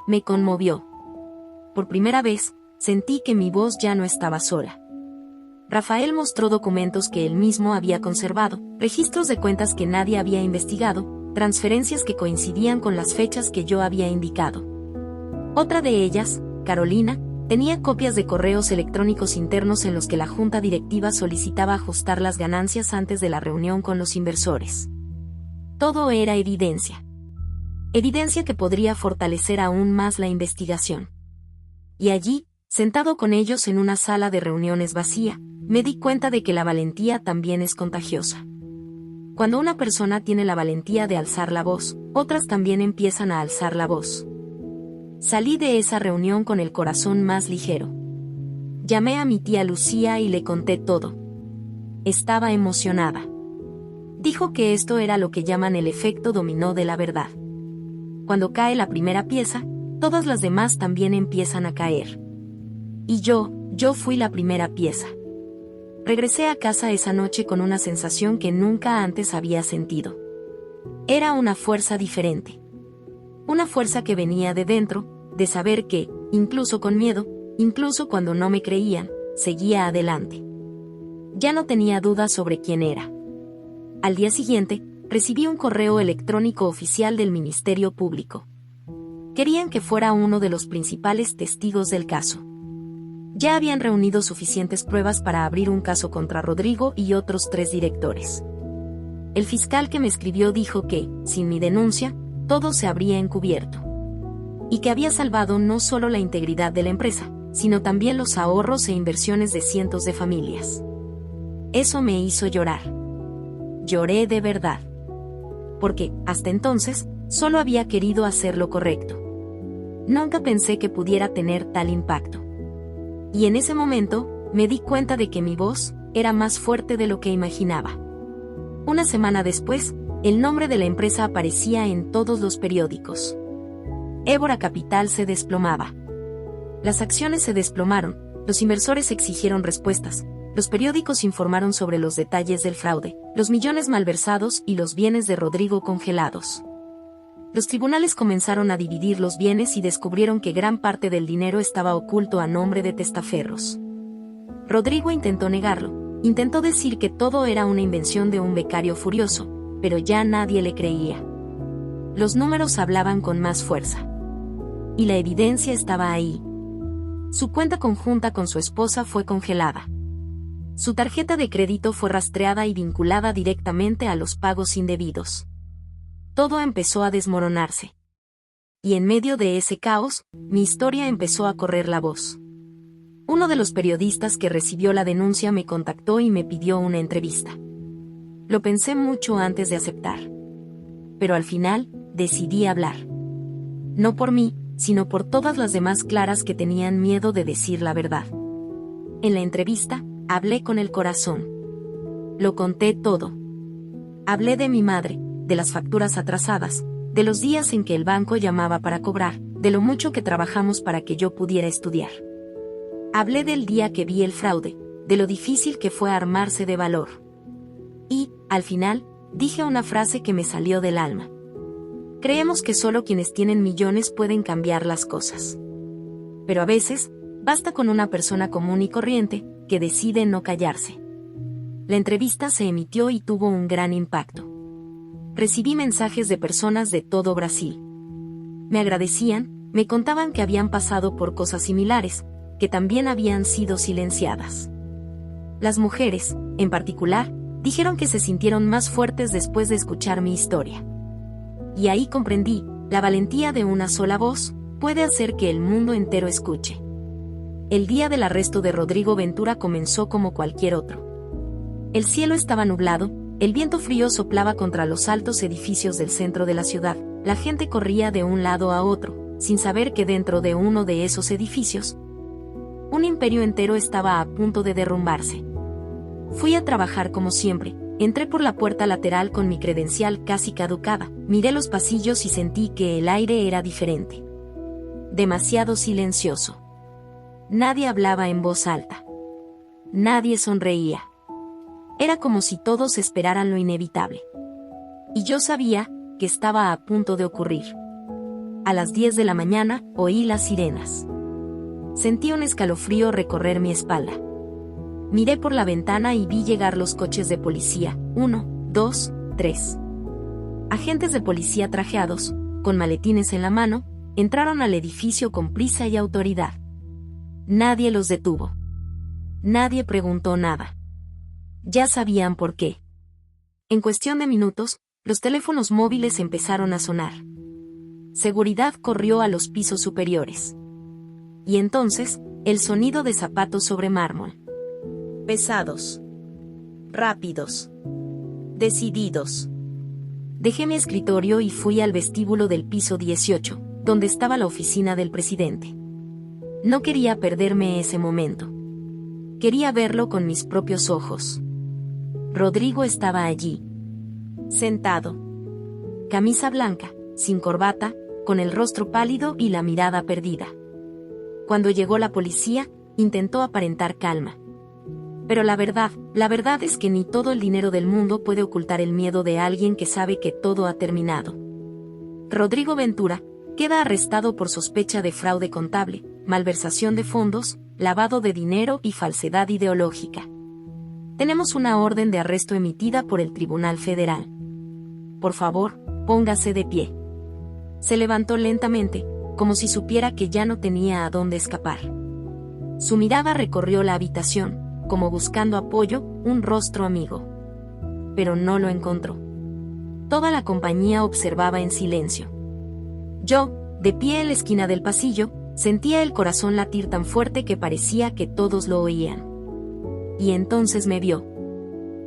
Me conmovió. Por primera vez, sentí que mi voz ya no estaba sola. Rafael mostró documentos que él mismo había conservado, registros de cuentas que nadie había investigado, transferencias que coincidían con las fechas que yo había indicado. Otra de ellas, Carolina, tenía copias de correos electrónicos internos en los que la junta directiva solicitaba ajustar las ganancias antes de la reunión con los inversores. Todo era evidencia. Evidencia que podría fortalecer aún más la investigación. Y allí, sentado con ellos en una sala de reuniones vacía, me di cuenta de que la valentía también es contagiosa. Cuando una persona tiene la valentía de alzar la voz, otras también empiezan a alzar la voz. Salí de esa reunión con el corazón más ligero. Llamé a mi tía Lucía y le conté todo. Estaba emocionada. Dijo que esto era lo que llaman el efecto dominó de la verdad. Cuando cae la primera pieza, todas las demás también empiezan a caer. Y yo fui la primera pieza. Regresé a casa esa noche con una sensación que nunca antes había sentido. Era una fuerza diferente. Una fuerza que venía de dentro, de saber que, incluso con miedo, incluso cuando no me creían, seguía adelante. Ya no tenía dudas sobre quién era. Al día siguiente, recibí un correo electrónico oficial del Ministerio Público. Querían que fuera uno de los principales testigos del caso. Ya habían reunido suficientes pruebas para abrir un caso contra Rodrigo y otros 3 directores. El fiscal que me escribió dijo que, sin mi denuncia, todo se habría encubierto. Y que había salvado no solo la integridad de la empresa, sino también los ahorros e inversiones de cientos de familias. Eso me hizo llorar. Lloré de verdad. Porque, hasta entonces, solo había querido hacer lo correcto. Nunca pensé que pudiera tener tal impacto. Y en ese momento, me di cuenta de que mi voz era más fuerte de lo que imaginaba. Una semana después, el nombre de la empresa aparecía en todos los periódicos. Évora Capital se desplomaba. Las acciones se desplomaron, los inversores exigieron respuestas, los periódicos informaron sobre los detalles del fraude, los millones malversados y los bienes de Rodrigo congelados. Los tribunales comenzaron a dividir los bienes y descubrieron que gran parte del dinero estaba oculto a nombre de testaferros. Rodrigo intentó negarlo, intentó decir que todo era una invención de un becario furioso, pero ya nadie le creía. Los números hablaban con más fuerza. Y la evidencia estaba ahí. Su cuenta conjunta con su esposa fue congelada. Su tarjeta de crédito fue rastreada y vinculada directamente a los pagos indebidos. Todo empezó a desmoronarse. Y en medio de ese caos, mi historia empezó a correr la voz. Uno de los periodistas que recibió la denuncia me contactó y me pidió una entrevista. Lo pensé mucho antes de aceptar. Pero al final, decidí hablar. No por mí, sino por todas las demás Claras que tenían miedo de decir la verdad. En la entrevista, hablé con el corazón. Lo conté todo. Hablé de mi madre, de las facturas atrasadas, de los días en que el banco llamaba para cobrar, de lo mucho que trabajamos para que yo pudiera estudiar. Hablé del día que vi el fraude, de lo difícil que fue armarse de valor. Y, al final, dije una frase que me salió del alma. Creemos que solo quienes tienen millones pueden cambiar las cosas. Pero a veces, basta con una persona común y corriente, que decide no callarse. La entrevista se emitió y tuvo un gran impacto. Recibí mensajes de personas de todo Brasil. Me agradecían, me contaban que habían pasado por cosas similares, que también habían sido silenciadas. Las mujeres, en particular, dijeron que se sintieron más fuertes después de escuchar mi historia. Y ahí comprendí, la valentía de una sola voz puede hacer que el mundo entero escuche. El día del arresto de Rodrigo Ventura comenzó como cualquier otro. El cielo estaba nublado, el viento frío soplaba contra los altos edificios del centro de la ciudad, la gente corría de un lado a otro, sin saber que dentro de uno de esos edificios, un imperio entero estaba a punto de derrumbarse. Fui a trabajar como siempre, entré por la puerta lateral con mi credencial casi caducada, miré los pasillos y sentí que el aire era diferente. Demasiado silencioso. Nadie hablaba en voz alta. Nadie sonreía. Era como si todos esperaran lo inevitable. Y yo sabía que estaba a punto de ocurrir. A las 10 de la mañana oí las sirenas. Sentí un escalofrío recorrer mi espalda. Miré por la ventana y vi llegar los coches de policía, 1, 2, 3. Agentes de policía trajeados, con maletines en la mano, entraron al edificio con prisa y autoridad. Nadie los detuvo. Nadie preguntó nada. Ya sabían por qué. En cuestión de minutos, los teléfonos móviles empezaron a sonar. Seguridad corrió a los pisos superiores. Y entonces, el sonido de zapatos sobre mármol. Pesados. Rápidos. Decididos. Dejé mi escritorio y fui al vestíbulo del piso 18, donde estaba la oficina del presidente. No quería perderme ese momento. Quería verlo con mis propios ojos. Rodrigo estaba allí. Sentado. Camisa blanca, sin corbata, con el rostro pálido y la mirada perdida. Cuando llegó la policía, intentó aparentar calma. Pero la verdad es que ni todo el dinero del mundo puede ocultar el miedo de alguien que sabe que todo ha terminado. Rodrigo Ventura queda arrestado por sospecha de fraude contable, malversación de fondos, lavado de dinero y falsedad ideológica. Tenemos una orden de arresto emitida por el Tribunal Federal. Por favor, póngase de pie. Se levantó lentamente, como si supiera que ya no tenía a dónde escapar. Su mirada recorrió la habitación, como buscando apoyo, un rostro amigo. Pero no lo encontró. Toda la compañía observaba en silencio. Yo, de pie en la esquina del pasillo, sentía el corazón latir tan fuerte que parecía que todos lo oían. Y entonces me vio.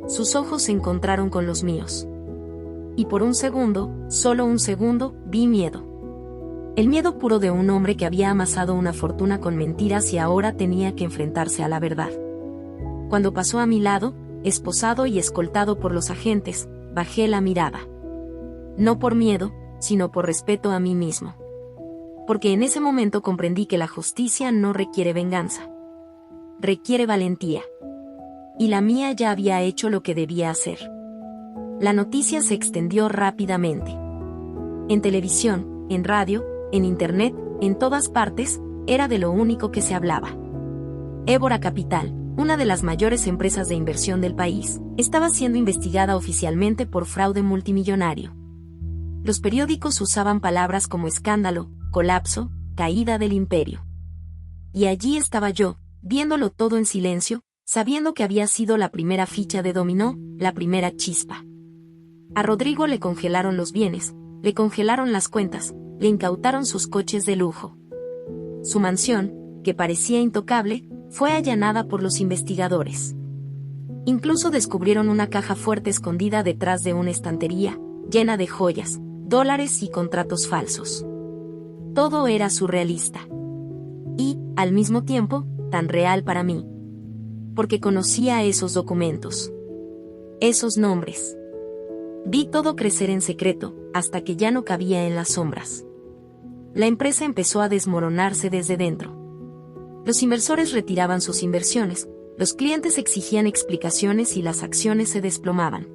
Sus ojos se encontraron con los míos. Y por un segundo, solo un segundo, vi miedo. El miedo puro de un hombre que había amasado una fortuna con mentiras y ahora tenía que enfrentarse a la verdad. Cuando pasó a mi lado, esposado y escoltado por los agentes, bajé la mirada. No por miedo, sino por respeto a mí mismo. Porque en ese momento comprendí que la justicia no requiere venganza. Requiere valentía. Y la mía ya había hecho lo que debía hacer. La noticia se extendió rápidamente. En televisión, en radio, en internet, en todas partes, era de lo único que se hablaba. Évora Capital, una de las mayores empresas de inversión del país, estaba siendo investigada oficialmente por fraude multimillonario. Los periódicos usaban palabras como escándalo, colapso, caída del imperio. Y allí estaba yo, viéndolo todo en silencio, sabiendo que había sido la primera ficha de dominó, la primera chispa. A Rodrigo le congelaron los bienes, le congelaron las cuentas, le incautaron sus coches de lujo. Su mansión, que parecía intocable, fue allanada por los investigadores. Incluso descubrieron una caja fuerte escondida detrás de una estantería, llena de joyas, dólares y contratos falsos. Todo era surrealista. Y, al mismo tiempo, tan real para mí. Porque conocía esos documentos. Esos nombres. Vi todo crecer en secreto, hasta que ya no cabía en las sombras. La empresa empezó a desmoronarse desde dentro. Los inversores retiraban sus inversiones, los clientes exigían explicaciones y las acciones se desplomaban.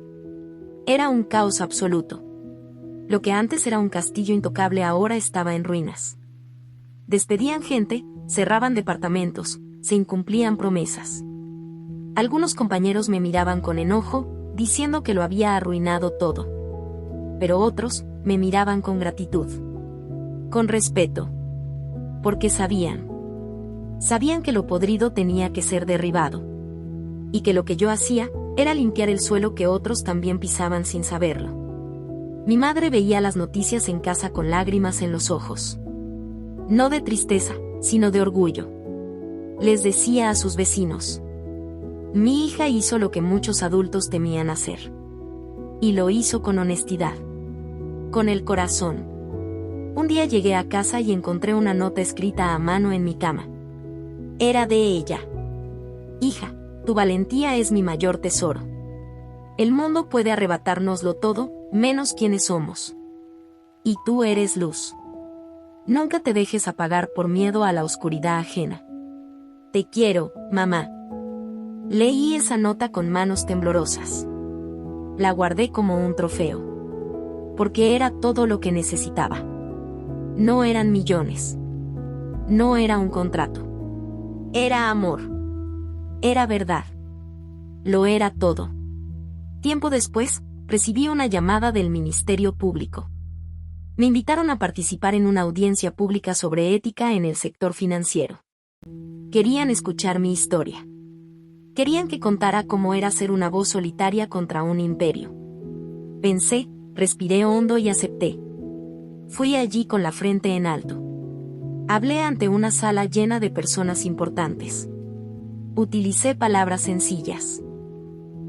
Era un caos absoluto. Lo que antes era un castillo intocable ahora estaba en ruinas. Despedían gente, cerraban departamentos, se incumplían promesas. Algunos compañeros me miraban con enojo, diciendo que lo había arruinado todo. Pero otros me miraban con gratitud. Con respeto. Porque sabían que lo podrido tenía que ser derribado. Y que lo que yo hacía era limpiar el suelo que otros también pisaban sin saberlo. Mi madre veía las noticias en casa con lágrimas en los ojos. No de tristeza, sino de orgullo. Les decía a sus vecinos: mi hija hizo lo que muchos adultos temían hacer. Y lo hizo con honestidad. Con el corazón. Un día llegué a casa y encontré una nota escrita a mano en mi cama. Era de ella. Hija, tu valentía es mi mayor tesoro. El mundo puede arrebatárnoslo todo, menos quienes somos. Y tú eres luz. Nunca te dejes apagar por miedo a la oscuridad ajena. Te quiero, mamá. Leí esa nota con manos temblorosas. La guardé como un trofeo. Porque era todo lo que necesitaba. No eran millones. No era un contrato. Era amor. Era verdad. Lo era todo. Tiempo después, recibí una llamada del Ministerio Público. Me invitaron a participar en una audiencia pública sobre ética en el sector financiero. Querían escuchar mi historia. Querían que contara cómo era ser una voz solitaria contra un imperio. Pensé, respiré hondo y acepté. Fui allí con la frente en alto. Hablé ante una sala llena de personas importantes. Utilicé palabras sencillas.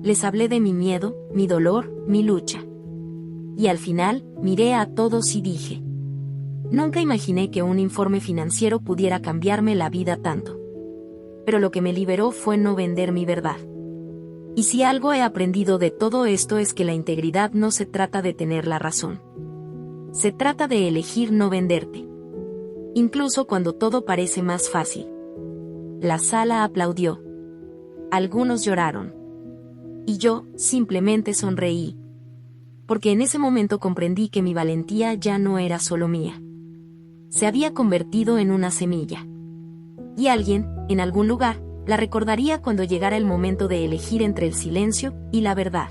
Les hablé de mi miedo, mi dolor, mi lucha. Y al final, miré a todos y dije: nunca imaginé que un informe financiero pudiera cambiarme la vida tanto. Pero lo que me liberó fue no vender mi verdad. Y si algo he aprendido de todo esto es que la integridad no se trata de tener la razón. Se trata de elegir no venderte. Incluso cuando todo parece más fácil. La sala aplaudió. Algunos lloraron. Y yo, simplemente sonreí. Porque en ese momento comprendí que mi valentía ya no era solo mía. Se había convertido en una semilla. Y alguien, en algún lugar, la recordaría cuando llegara el momento de elegir entre el silencio y la verdad.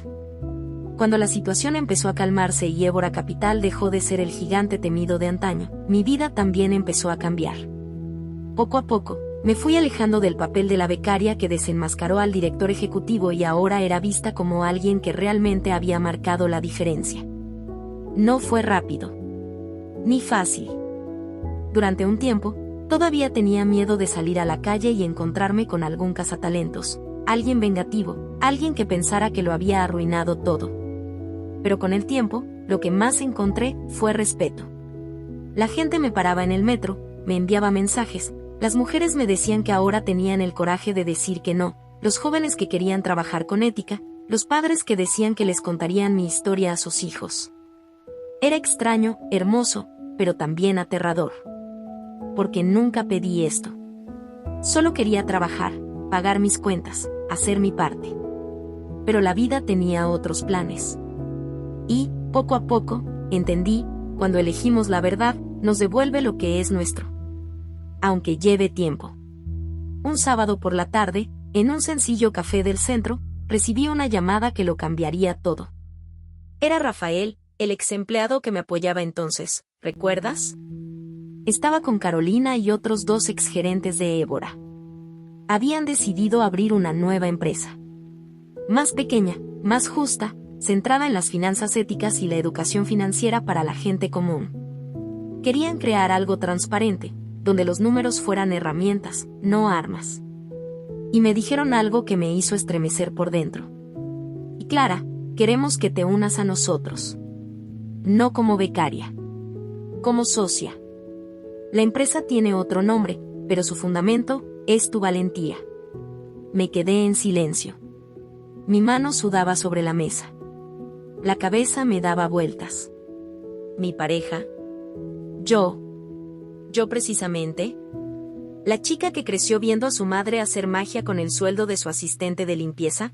Cuando la situación empezó a calmarse y Évora Capital dejó de ser el gigante temido de antaño, mi vida también empezó a cambiar. Poco a poco, me fui alejando del papel de la becaria que desenmascaró al director ejecutivo y ahora era vista como alguien que realmente había marcado la diferencia. No fue rápido. Ni fácil. Durante un tiempo, todavía tenía miedo de salir a la calle y encontrarme con algún cazatalentos, alguien vengativo, alguien que pensara que lo había arruinado todo. Pero con el tiempo, lo que más encontré fue respeto. La gente me paraba en el metro, me enviaba mensajes, las mujeres me decían que ahora tenían el coraje de decir que no, los jóvenes que querían trabajar con ética, los padres que decían que les contarían mi historia a sus hijos. Era extraño, hermoso, pero también aterrador. Porque nunca pedí esto. Solo quería trabajar, pagar mis cuentas, hacer mi parte. Pero la vida tenía otros planes. Y, poco a poco, entendí, cuando elegimos la verdad, nos devuelve lo que es nuestro. Aunque lleve tiempo. Un sábado por la tarde, en un sencillo café del centro, recibí una llamada que lo cambiaría todo. Era Rafael, el ex empleado que me apoyaba entonces, ¿recuerdas? Estaba con Carolina y otros 2 exgerentes de Évora. Habían decidido abrir una nueva empresa. Más pequeña, más justa, centrada en las finanzas éticas y la educación financiera para la gente común. Querían crear algo transparente, donde los números fueran herramientas, no armas. Y me dijeron algo que me hizo estremecer por dentro. Y Clara, queremos que te unas a nosotros. No como becaria. Como socia. La empresa tiene otro nombre, pero su fundamento es tu valentía. Me quedé en silencio. Mi mano sudaba sobre la mesa. La cabeza me daba vueltas. Mi pareja. Yo precisamente. La chica que creció viendo a su madre hacer magia con el sueldo de su asistente de limpieza.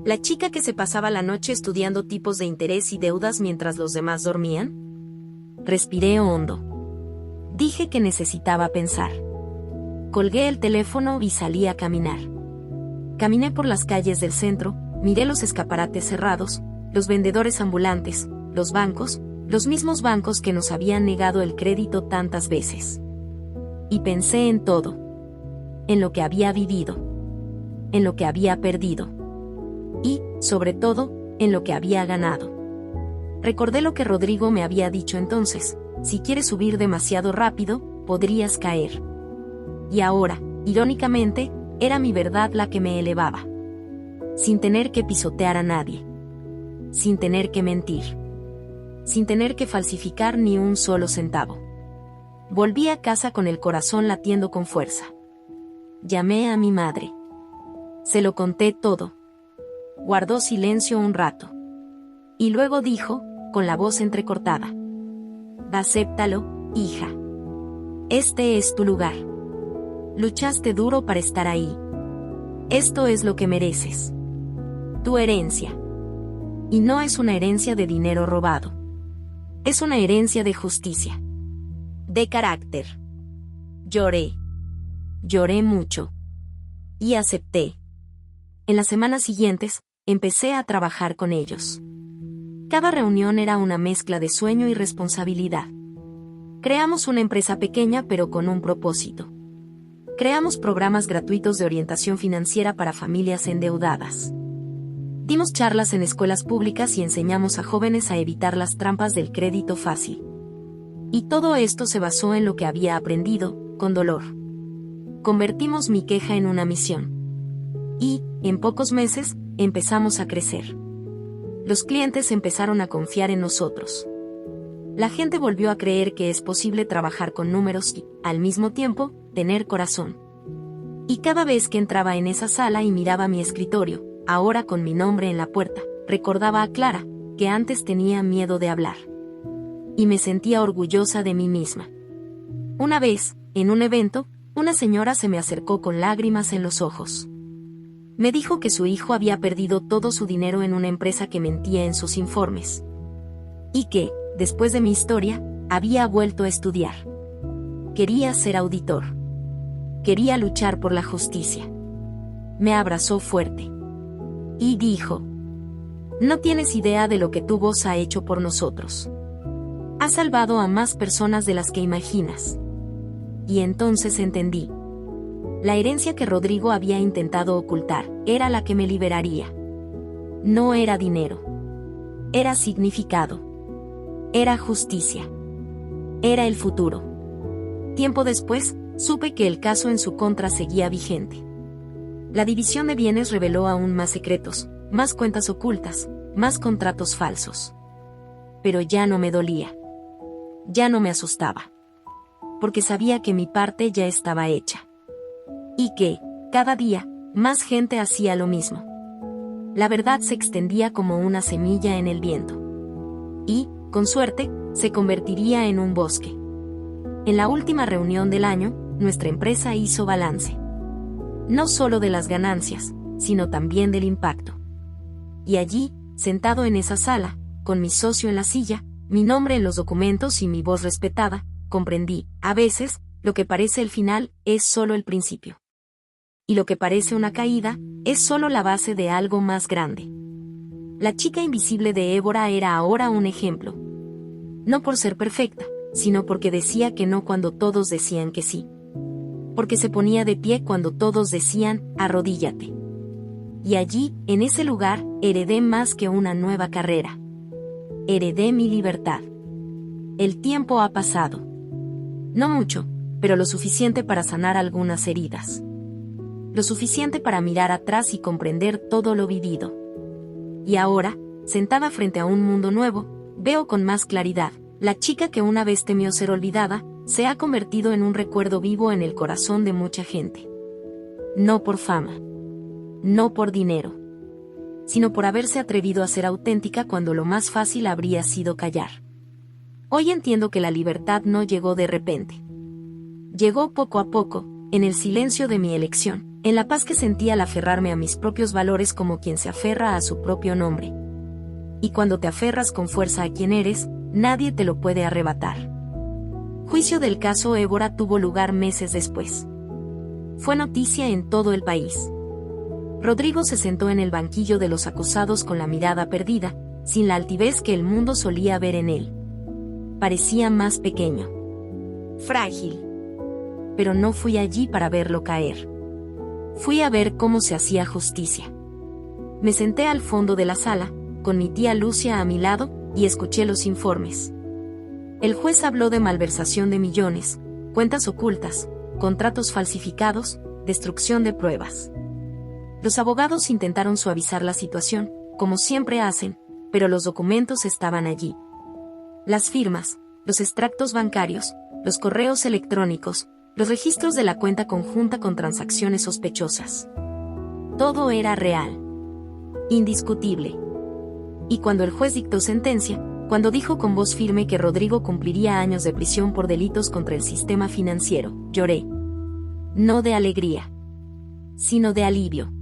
La chica que se pasaba la noche estudiando tipos de interés y deudas mientras los demás dormían. Respiré hondo. Dije que necesitaba pensar. Colgué el teléfono y salí a caminar. Caminé por las calles del centro, miré los escaparates cerrados, los vendedores ambulantes, los bancos, los mismos bancos que nos habían negado el crédito tantas veces. y pensé en todo. En lo que había vivido. En lo que había perdido. Y, sobre todo, en lo que había ganado. Recordé lo que Rodrigo me había dicho entonces: si quieres subir demasiado rápido, podrías caer. Y ahora, irónicamente, era mi verdad la que me elevaba. Sin tener que pisotear a nadie. Sin tener que mentir. Sin tener que falsificar ni un solo centavo. Volví a casa con el corazón latiendo con fuerza. Llamé a mi madre. Se lo conté todo. Guardó silencio un rato. Y luego dijo, con la voz entrecortada: acéptalo, hija. Este es tu lugar. Luchaste duro para estar ahí. Esto es lo que mereces. Tu herencia. Y no es una herencia de dinero robado. Es una herencia de justicia. De carácter. Lloré. Lloré mucho. Y acepté. En las semanas siguientes, empecé a trabajar con ellos. Cada reunión era una mezcla de sueño y responsabilidad. Creamos una empresa pequeña pero con un propósito. Creamos programas gratuitos de orientación financiera para familias endeudadas. Dimos charlas en escuelas públicas y enseñamos a jóvenes a evitar las trampas del crédito fácil. Y todo esto se basó en lo que había aprendido, con dolor. Convertimos mi queja en una misión. Y, en pocos meses, empezamos a crecer. Los clientes empezaron a confiar en nosotros. La gente volvió a creer que es posible trabajar con números y, al mismo tiempo, tener corazón. Y cada vez que entraba en esa sala y miraba mi escritorio, ahora con mi nombre en la puerta, recordaba a Clara, que antes tenía miedo de hablar. Y me sentía orgullosa de mí misma. Una vez, en un evento, una señora se me acercó con lágrimas en los ojos. Me dijo que su hijo había perdido todo su dinero en una empresa que mentía en sus informes. Y que, después de mi historia, había vuelto a estudiar. Quería ser auditor. Quería luchar por la justicia. Me abrazó fuerte. Y dijo: no tienes idea de lo que tu voz ha hecho por nosotros. Has salvado a más personas de las que imaginas. Y entonces entendí. La herencia que Rodrigo había intentado ocultar era la que me liberaría. No era dinero. Era significado. Era justicia. Era el futuro. Tiempo después, supe que el caso en su contra seguía vigente. La división de bienes reveló aún más secretos, más cuentas ocultas, más contratos falsos. Pero ya no me dolía. Ya no me asustaba. Porque sabía que mi parte ya estaba hecha. Y que, cada día, más gente hacía lo mismo. La verdad se extendía como una semilla en el viento. Y, con suerte, se convertiría en un bosque. En la última reunión del año, nuestra empresa hizo balance. No solo de las ganancias, sino también del impacto. Y allí, sentado en esa sala, con mi socio en la silla, mi nombre en los documentos y mi voz respetada, comprendí, a veces, lo que parece el final, es solo el principio. Y lo que parece una caída, es solo la base de algo más grande. La chica invisible de Évora era ahora un ejemplo. No por ser perfecta, sino porque decía que no cuando todos decían que sí. Porque se ponía de pie cuando todos decían, arrodíllate. Y allí, en ese lugar, heredé más que una nueva carrera. Heredé mi libertad. El tiempo ha pasado. No mucho, pero lo suficiente para sanar algunas heridas. Lo suficiente para mirar atrás y comprender todo lo vivido. Y ahora, sentada frente a un mundo nuevo, veo con más claridad, la chica que una vez temió ser olvidada, se ha convertido en un recuerdo vivo en el corazón de mucha gente. No por fama. No por dinero. Sino por haberse atrevido a ser auténtica cuando lo más fácil habría sido callar. Hoy entiendo que la libertad no llegó de repente. Llegó poco a poco, en el silencio de mi elección, en la paz que sentía al aferrarme a mis propios valores como quien se aferra a su propio nombre. Y cuando te aferras con fuerza a quien eres, nadie te lo puede arrebatar. Juicio del caso Évora tuvo lugar meses después. Fue noticia en todo el país. Rodrigo se sentó en el banquillo de los acusados con la mirada perdida, sin la altivez que el mundo solía ver en él. Parecía más pequeño. Frágil. pero no fui allí para verlo caer. Fui a ver cómo se hacía justicia. Me senté al fondo de la sala, con mi tía Lucia a mi lado, y escuché los informes. El juez habló de malversación de millones, cuentas ocultas, contratos falsificados, destrucción de pruebas. Los abogados intentaron suavizar la situación, como siempre hacen, pero los documentos estaban allí. Las firmas, los extractos bancarios, los correos electrónicos, los registros de la cuenta conjunta con transacciones sospechosas. Todo era real. Indiscutible. Y cuando el juez dictó sentencia, cuando dijo con voz firme que Rodrigo cumpliría años de prisión por delitos contra el sistema financiero, lloré. No de alegría, sino de alivio.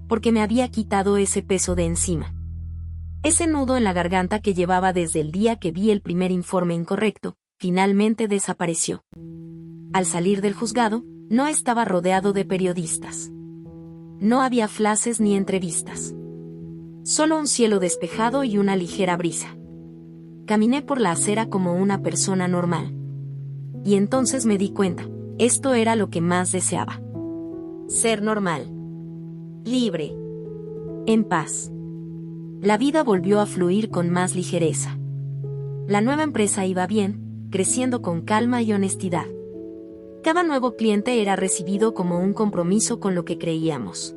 Porque me había quitado ese peso de encima. Ese nudo en la garganta que llevaba desde el día que vi el primer informe incorrecto, finalmente desapareció. Al salir del juzgado, no estaba rodeado de periodistas. No había flashes ni entrevistas. Solo un cielo despejado y una ligera brisa. Caminé por la acera como una persona normal. Y entonces me di cuenta, esto era lo que más deseaba. Ser normal. Libre. En paz. La vida volvió a fluir con más ligereza. La nueva empresa iba bien, creciendo con calma y honestidad. Cada nuevo cliente era recibido como un compromiso con lo que creíamos.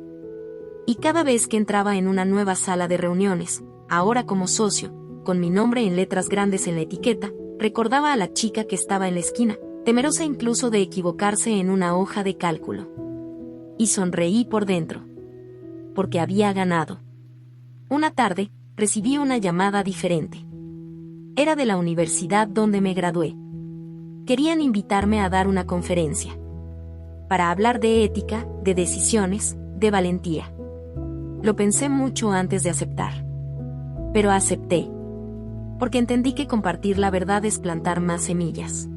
Y cada vez que entraba en una nueva sala de reuniones, ahora como socio, con mi nombre en letras grandes en la etiqueta, recordaba a la chica que estaba en la esquina, temerosa incluso de equivocarse en una hoja de cálculo. Y sonreí por dentro. Porque había ganado. Una tarde, recibí una llamada diferente. Era de la universidad donde me gradué. Querían invitarme a dar una conferencia. Para hablar de ética, de decisiones, de valentía. Lo pensé mucho antes de aceptar. Pero acepté. Porque entendí que compartir la verdad es plantar más semillas.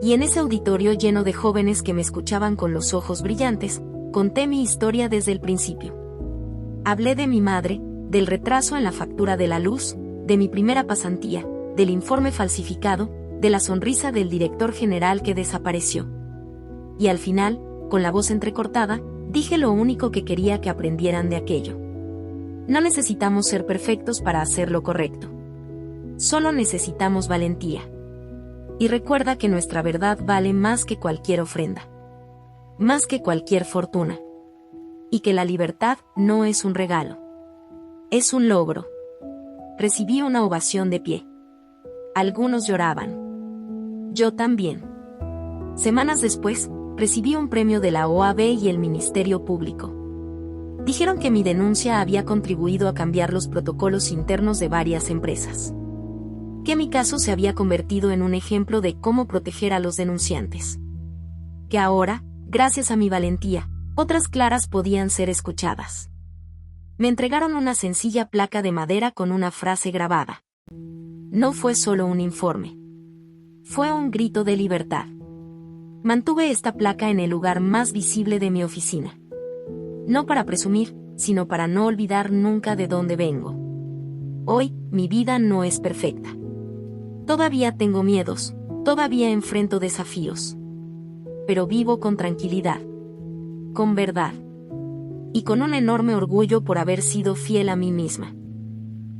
Y en ese auditorio lleno de jóvenes que me escuchaban con los ojos brillantes, conté mi historia desde el principio. Hablé de mi madre, del retraso en la factura de la luz, de mi primera pasantía, del informe falsificado, de la sonrisa del director general que desapareció. Y al final, con la voz entrecortada, dije lo único que quería que aprendieran de aquello. No necesitamos ser perfectos para hacer lo correcto. Solo necesitamos valentía. Y recuerda que nuestra verdad vale más que cualquier ofrenda. Más que cualquier fortuna. Y que la libertad no es un regalo. Es un logro. Recibí una ovación de pie. Algunos lloraban. Yo también. Semanas después, recibí un premio de la OAB y el Ministerio Público. Dijeron que mi denuncia había contribuido a cambiar los protocolos internos de varias empresas. Que mi caso se había convertido en un ejemplo de cómo proteger a los denunciantes. Que ahora, gracias a mi valentía, otras claras podían ser escuchadas. Me entregaron una sencilla placa de madera con una frase grabada. No fue solo un informe. Fue un grito de libertad. Mantuve esta placa en el lugar más visible de mi oficina. No para presumir, sino para no olvidar nunca de dónde vengo. Hoy, mi vida no es perfecta. Todavía tengo miedos, todavía enfrento desafíos. Pero vivo con tranquilidad. Con verdad. Y con un enorme orgullo por haber sido fiel a mí misma.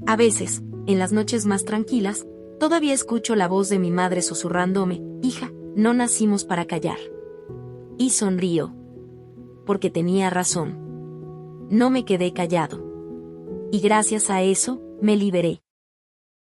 A veces, en las noches más tranquilas, todavía escucho la voz de mi madre susurrándome, hija, no nacimos para callar. Y sonrío. Porque tenía razón. No me quedé callado. Y gracias a eso, me liberé.